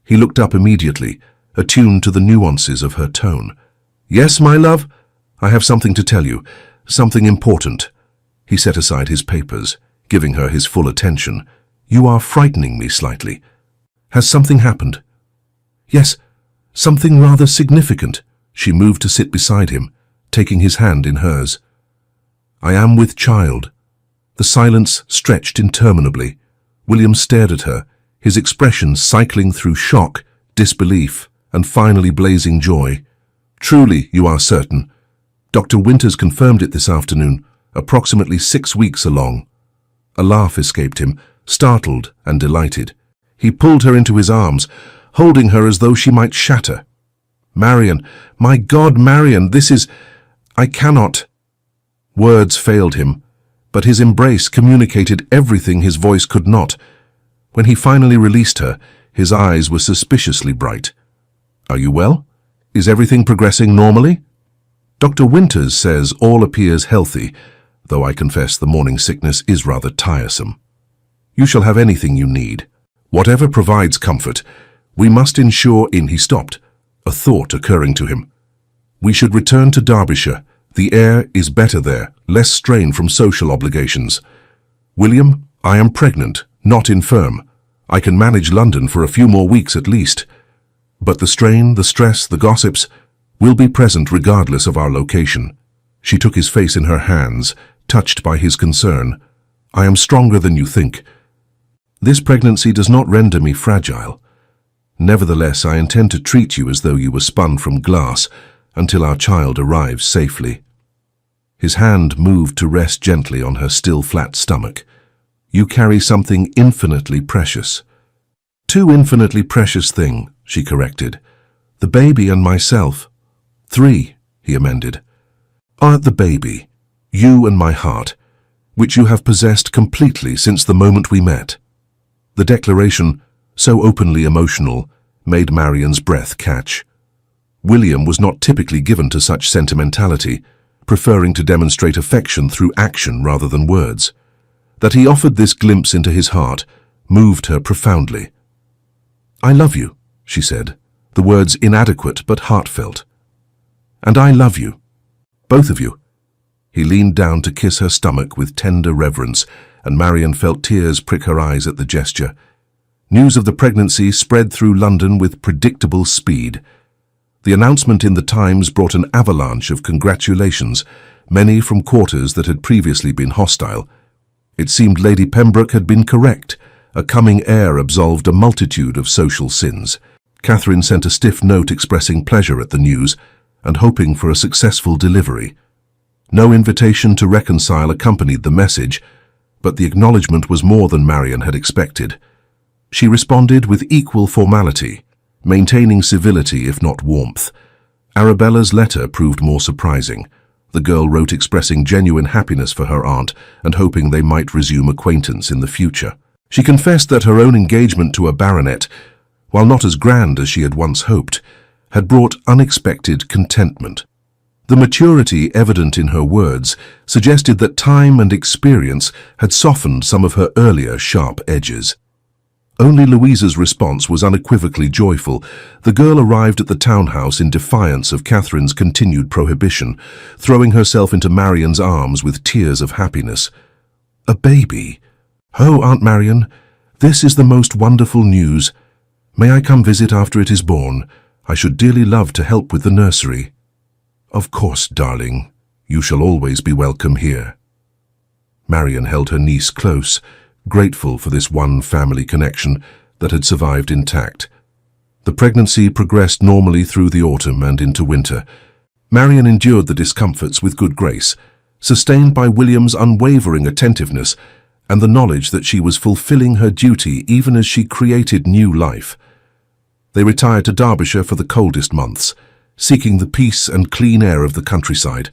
He looked up immediately, attuned to the nuances of her tone. "Yes, my love? I have something to tell you, something important." He set aside his papers, giving her his full attention. "You are frightening me slightly. Has something happened?" "Yes, something rather significant." She moved to sit beside him, taking his hand in hers. "I am with child." The silence stretched interminably. William stared at her, his expression cycling through shock, disbelief, and finally blazing joy. "Truly, you are certain. Dr. Winters confirmed it this afternoon, approximately 6 weeks along." A laugh escaped him, startled and delighted. He pulled her into his arms, holding her as though she might shatter. "Marian, my God, Marian, this is... I cannot..." Words failed him, but his embrace communicated everything his voice could not. When he finally released her, his eyes were suspiciously bright. "Are you well? Is everything progressing normally?" "Dr. Winters says all appears healthy, though I confess the morning sickness is rather tiresome. You shall have anything you need. Whatever provides comfort. We must ensure in." He stopped, a thought occurring to him. "We should return to Derbyshire. The air is better there, less strain from social obligations. William, I am pregnant, not infirm. I can manage London for a few more weeks at least. But the strain, the stress, the gossips will be present regardless of our location." She took his face in her hands, touched by his concern. "I am stronger than you think. This pregnancy does not render me fragile. Nevertheless, I intend to treat you as though you were spun from glass until our child arrives safely." His hand moved to rest gently on her still flat stomach. "You carry something infinitely precious." "Two infinitely precious things," she corrected. "The baby and myself." "Three," he amended. "Are the baby, you and my heart, which you have possessed completely since the moment we met." The declaration, so openly emotional, made Marian's breath catch. William was not typically given to such sentimentality, preferring to demonstrate affection through action rather than words. That he offered this glimpse into his heart moved her profoundly. "I love you," she said, the words inadequate but heartfelt. "And I love you. Both of you." He leaned down to kiss her stomach with tender reverence, and Marian felt tears prick her eyes at the gesture. News of the pregnancy spread through London with predictable speed. The announcement in the Times brought an avalanche of congratulations, many from quarters that had previously been hostile. It seemed Lady Pembroke had been correct. A coming heir absolved a multitude of social sins. Catherine sent a stiff note expressing pleasure at the news and hoping for a successful delivery. No invitation to reconcile accompanied the message, but the acknowledgement was more than Marian had expected. She responded with equal formality, maintaining civility if not warmth. Arabella's letter proved more surprising. The girl wrote expressing genuine happiness for her aunt and hoping they might resume acquaintance in the future. She confessed that her own engagement to a baronet, while not as grand as she had once hoped, had brought unexpected contentment. The maturity evident in her words suggested that time and experience had softened some of her earlier sharp edges. Only Louisa's response was unequivocally joyful. The girl arrived at the townhouse in defiance of Catherine's continued prohibition, throwing herself into Marian's arms with tears of happiness. "A baby? Oh, Aunt Marian, this is the most wonderful news. May I come visit after it is born? I should dearly love to help with the nursery." "Of course, darling. You shall always be welcome here." Marian held her niece close, grateful for this one family connection that had survived intact. The pregnancy progressed normally through the autumn and into winter. Marian endured the discomforts with good grace, sustained by William's unwavering attentiveness and the knowledge that she was fulfilling her duty even as she created new life. They retired to Derbyshire for the coldest months, seeking the peace and clean air of the countryside.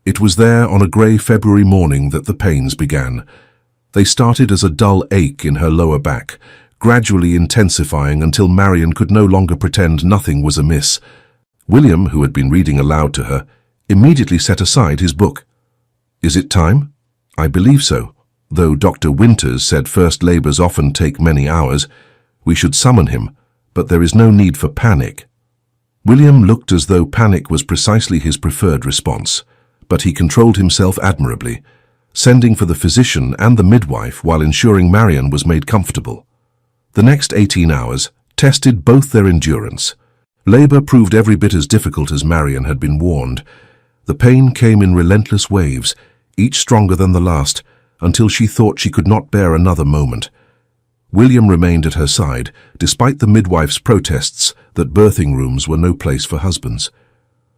It was there on a grey February morning that the pains began. They started as a dull ache in her lower back, gradually intensifying until Marian could no longer pretend nothing was amiss. William, who had been reading aloud to her, immediately set aside his book. "Is it time?" "I believe so, though Dr. Winters said first labours often take many hours. We should summon him, but there is no need for panic." William looked as though panic was precisely his preferred response, but he controlled himself admirably, sending for the physician and the midwife while ensuring Marian was made comfortable. The next 18 hours tested both their endurance. Labour proved every bit as difficult as Marian had been warned. The pain came in relentless waves, each stronger than the last, until she thought she could not bear another moment. William remained at her side, despite the midwife's protests that birthing rooms were no place for husbands.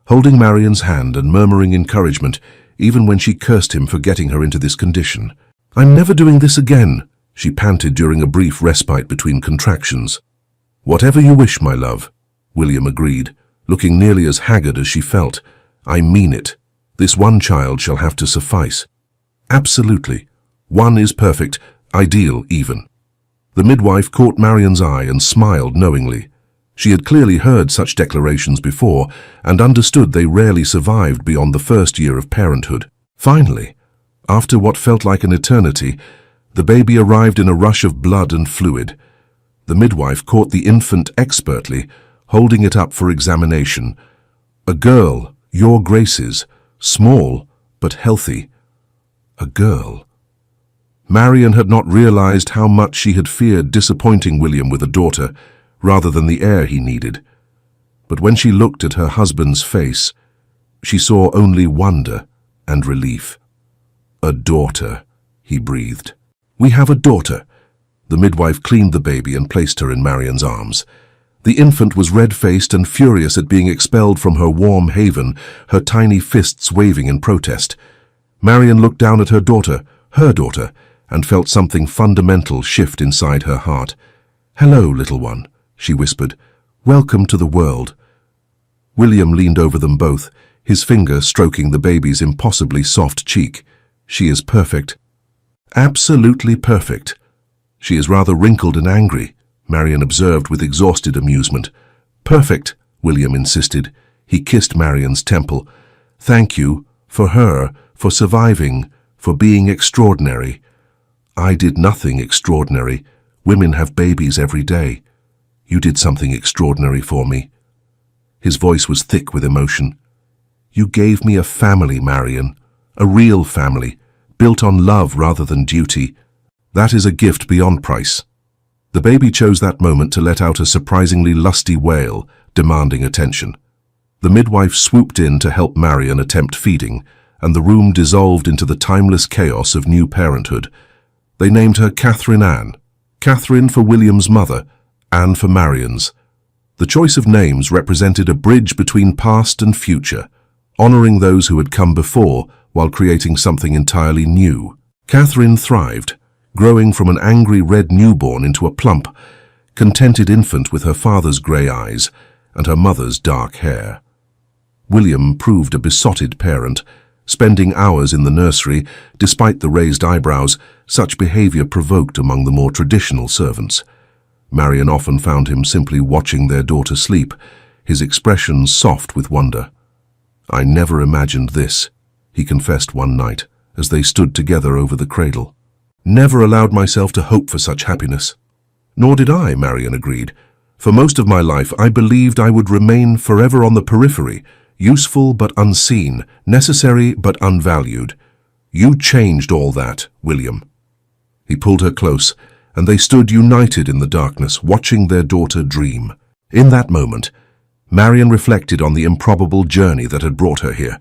Holding Marian's hand and murmuring encouragement, even when she cursed him for getting her into this condition. "I'm never doing this again," she panted during a brief respite between contractions. "Whatever you wish, my love," William agreed, looking nearly as haggard as she felt. "I mean it. This one child shall have to suffice. Absolutely. One is perfect, ideal even. The midwife caught Marian's eye and smiled knowingly. She had clearly heard such declarations before and understood they rarely survived beyond the first year of parenthood. Finally, after what felt like an eternity, the baby arrived in a rush of blood and fluid. The midwife caught the infant expertly, holding it up for examination. A girl, your graces, small but healthy. A girl. Marian had not realized how much she had feared disappointing William with a daughter, rather than the heir he needed. But when she looked at her husband's face, she saw only wonder and relief. A daughter, he breathed. We have a daughter. The midwife cleaned the baby and placed her in Marian's arms. The infant was red-faced and furious at being expelled from her warm haven, her tiny fists waving in protest. Marian looked down at her daughter, and felt something fundamental shift inside her heart. Hello, little one, she whispered. Welcome to the world. William leaned over them both, his finger stroking the baby's impossibly soft cheek. She is perfect. Absolutely perfect. She is rather wrinkled and angry, Marian observed with exhausted amusement. Perfect, William insisted. He kissed Marian's temple. Thank you, for her, for surviving, for being extraordinary. I did nothing extraordinary. Women have babies every day. You did something extraordinary for me. His voice was thick with emotion. You gave me a family, Marian, a real family, built on love rather than duty. That is a gift beyond price. The baby chose that moment to let out a surprisingly lusty wail, demanding attention. The midwife swooped in to help Marian attempt feeding, and the room dissolved into the timeless chaos of new parenthood. They named her Catherine Anne. Catherine for William's mother, Anne for Marian's. The choice of names represented a bridge between past and future, honoring those who had come before while creating something entirely new. Catherine thrived, growing from an angry red newborn into a plump, contented infant with her father's grey eyes and her mother's dark hair. William proved a besotted parent, spending hours in the nursery. Despite the raised eyebrows, such behavior provoked among the more traditional servants. Marian often found him simply watching their daughter sleep, his expression soft with wonder. I never imagined this, he confessed one night, as they stood together over the cradle. Never allowed myself to hope for such happiness. Nor did I, Marian agreed. For most of my life, I believed I would remain forever on the periphery, useful but unseen, necessary but unvalued. You changed all that, William. He pulled her close, and they stood united in the darkness, watching their daughter dream. In that moment, Marian reflected on the improbable journey that had brought her here,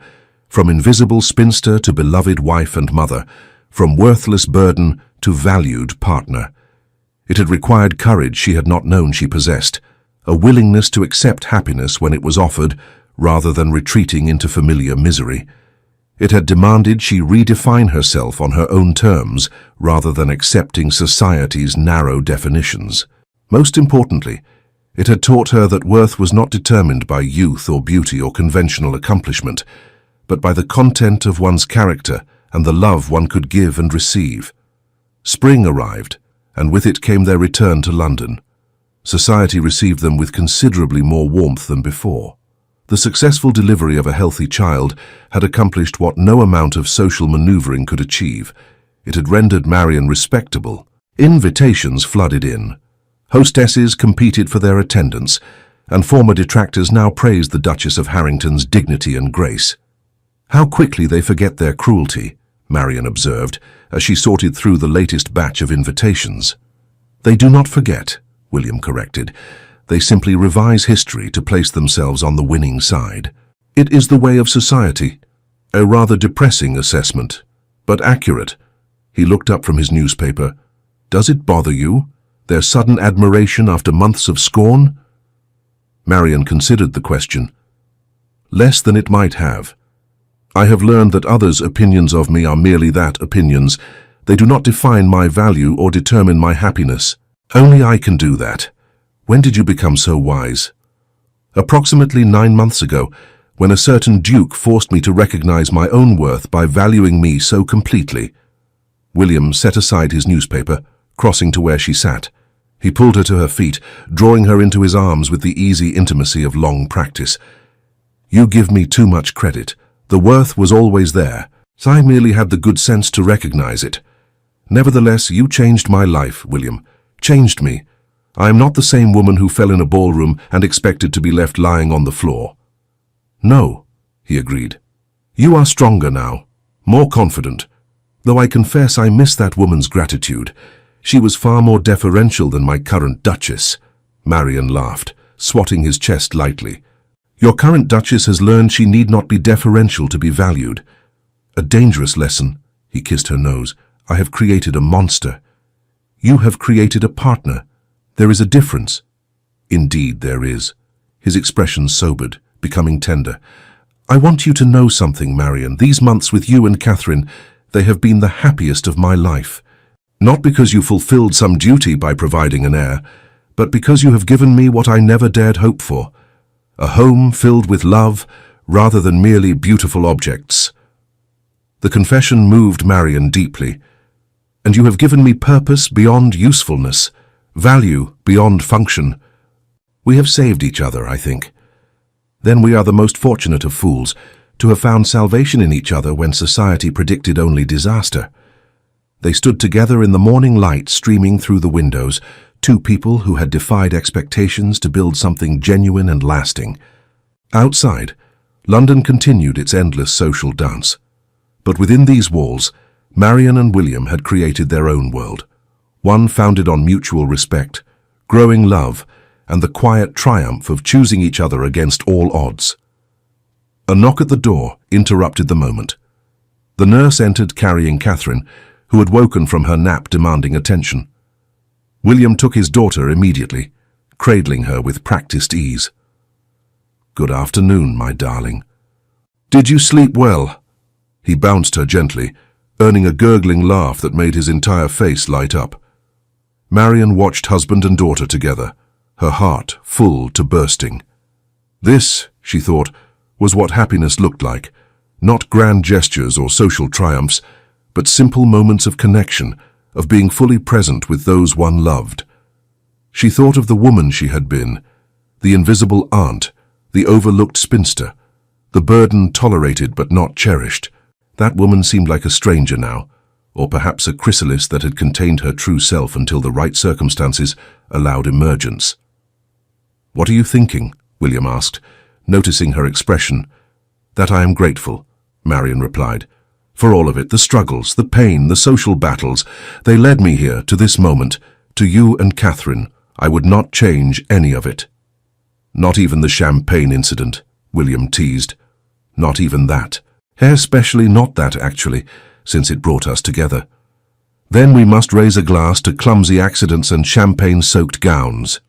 from invisible spinster to beloved wife and mother, from worthless burden to valued partner. It had required courage she had not known she possessed, a willingness to accept happiness when it was offered, rather than retreating into familiar misery. It had demanded she redefine herself on her own terms, rather than accepting society's narrow definitions. Most importantly, it had taught her that worth was not determined by youth or beauty or conventional accomplishment, but by the content of one's character and the love one could give and receive. Spring arrived, and with it came their return to London. Society received them with considerably more warmth than before. The successful delivery of a healthy child had accomplished what no amount of social maneuvering could achieve. It had rendered Marian respectable. Invitations flooded in. Hostesses competed for their attendance, and former detractors now praised the Duchess of Harrington's dignity and grace. How quickly they forget their cruelty, Marian observed, as she sorted through the latest batch of invitations. They do not forget, William corrected. They simply revise history to place themselves on the winning side. It is the way of society. A rather depressing assessment, but accurate. He looked up from his newspaper. Does it bother you, their sudden admiration after months of scorn? Marian considered the question. Less than it might have. I have learned that others' opinions of me are merely that, opinions. They do not define my value or determine my happiness. Only I can do that. When did you become so wise? Approximately 9 months ago, when a certain duke forced me to recognize my own worth by valuing me so completely. William set aside his newspaper, crossing to where she sat. He pulled her to her feet, drawing her into his arms with the easy intimacy of long practice. You give me too much credit. The worth was always there. So I merely had the good sense to recognize it. Nevertheless, you changed my life, William. Changed me. I am not the same woman who fell in a ballroom and expected to be left lying on the floor. No, he agreed. You are stronger now, more confident. Though I confess I miss that woman's gratitude. She was far more deferential than my current Duchess. Marion laughed, swatting his chest lightly. Your current Duchess has learned she need not be deferential to be valued. A dangerous lesson. He kissed her nose. I have created a monster. You have created a partner. There is a difference. Indeed there is. His expression sobered, becoming tender. I want you to know something, Marion. These months with you and Catherine, they have been the happiest of my life. Not because you fulfilled some duty by providing an heir, but because you have given me what I never dared hope for. A home filled with love, rather than merely beautiful objects. The confession moved Marion deeply. And you have given me purpose beyond usefulness, value beyond function. We have saved each other, I think. Then we are the most fortunate of fools, to have found salvation in each other when society predicted only disaster. They stood together in the morning light streaming through the windows, two people who had defied expectations to build something genuine and lasting. Outside, London continued its endless social dance. But within these walls, Marion and William had created their own world, one founded on mutual respect, growing love, and the quiet triumph of choosing each other against all odds. A knock at the door interrupted the moment. The nurse entered carrying Catherine, who had woken from her nap demanding attention. William took his daughter immediately, cradling her with practiced ease. Good afternoon, my darling. Did you sleep well? He bounced her gently, earning a gurgling laugh that made his entire face light up. Marion watched husband and daughter together, her heart full to bursting. This, she thought, was what happiness looked like, not grand gestures or social triumphs, but simple moments of connection, of being fully present with those one loved. She thought of the woman she had been, the invisible aunt, the overlooked spinster, the burden tolerated but not cherished. That woman seemed like a stranger now, or perhaps a chrysalis that had contained her true self until the right circumstances allowed emergence. What are you thinking? William asked, noticing her expression. That I am grateful, Marion replied. For all of it, the struggles, the pain, the social battles, they led me here to this moment, to you and Catherine. I would not change any of it. Not even the champagne incident, William teased. Not even that. Especially not that, actually, since it brought us together. Then we must raise a glass to clumsy accidents and champagne-soaked gowns.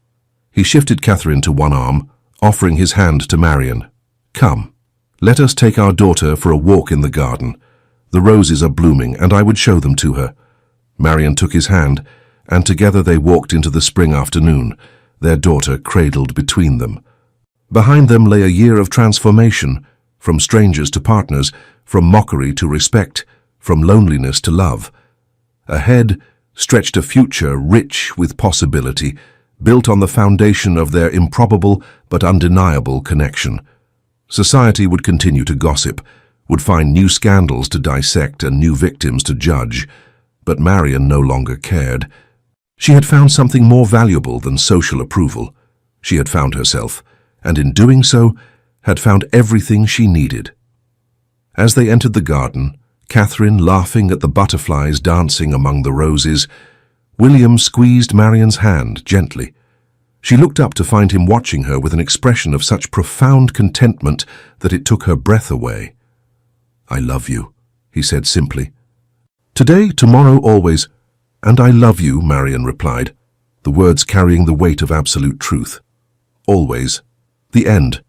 He shifted Catherine to one arm, offering his hand to Marion. Come, let us take our daughter for a walk in the garden. The roses are blooming, and I would show them to her. Marion took his hand, and together they walked into the spring afternoon, their daughter cradled between them. Behind them lay a year of transformation, from strangers to partners, from mockery to respect, from loneliness to love. Ahead stretched a future rich with possibility, built on the foundation of their improbable but undeniable connection. Society would continue to gossip, would find new scandals to dissect and new victims to judge, but Marion no longer cared. She had found something more valuable than social approval. She had found herself, and in doing so, had found everything she needed. As they entered the garden, Catherine laughing at the butterflies dancing among the roses, William squeezed Marion's hand gently. She looked up to find him watching her with an expression of such profound contentment that it took her breath away. I love you, he said simply. Today, tomorrow, always. And I love you, Marion replied, the words carrying the weight of absolute truth. Always. The end.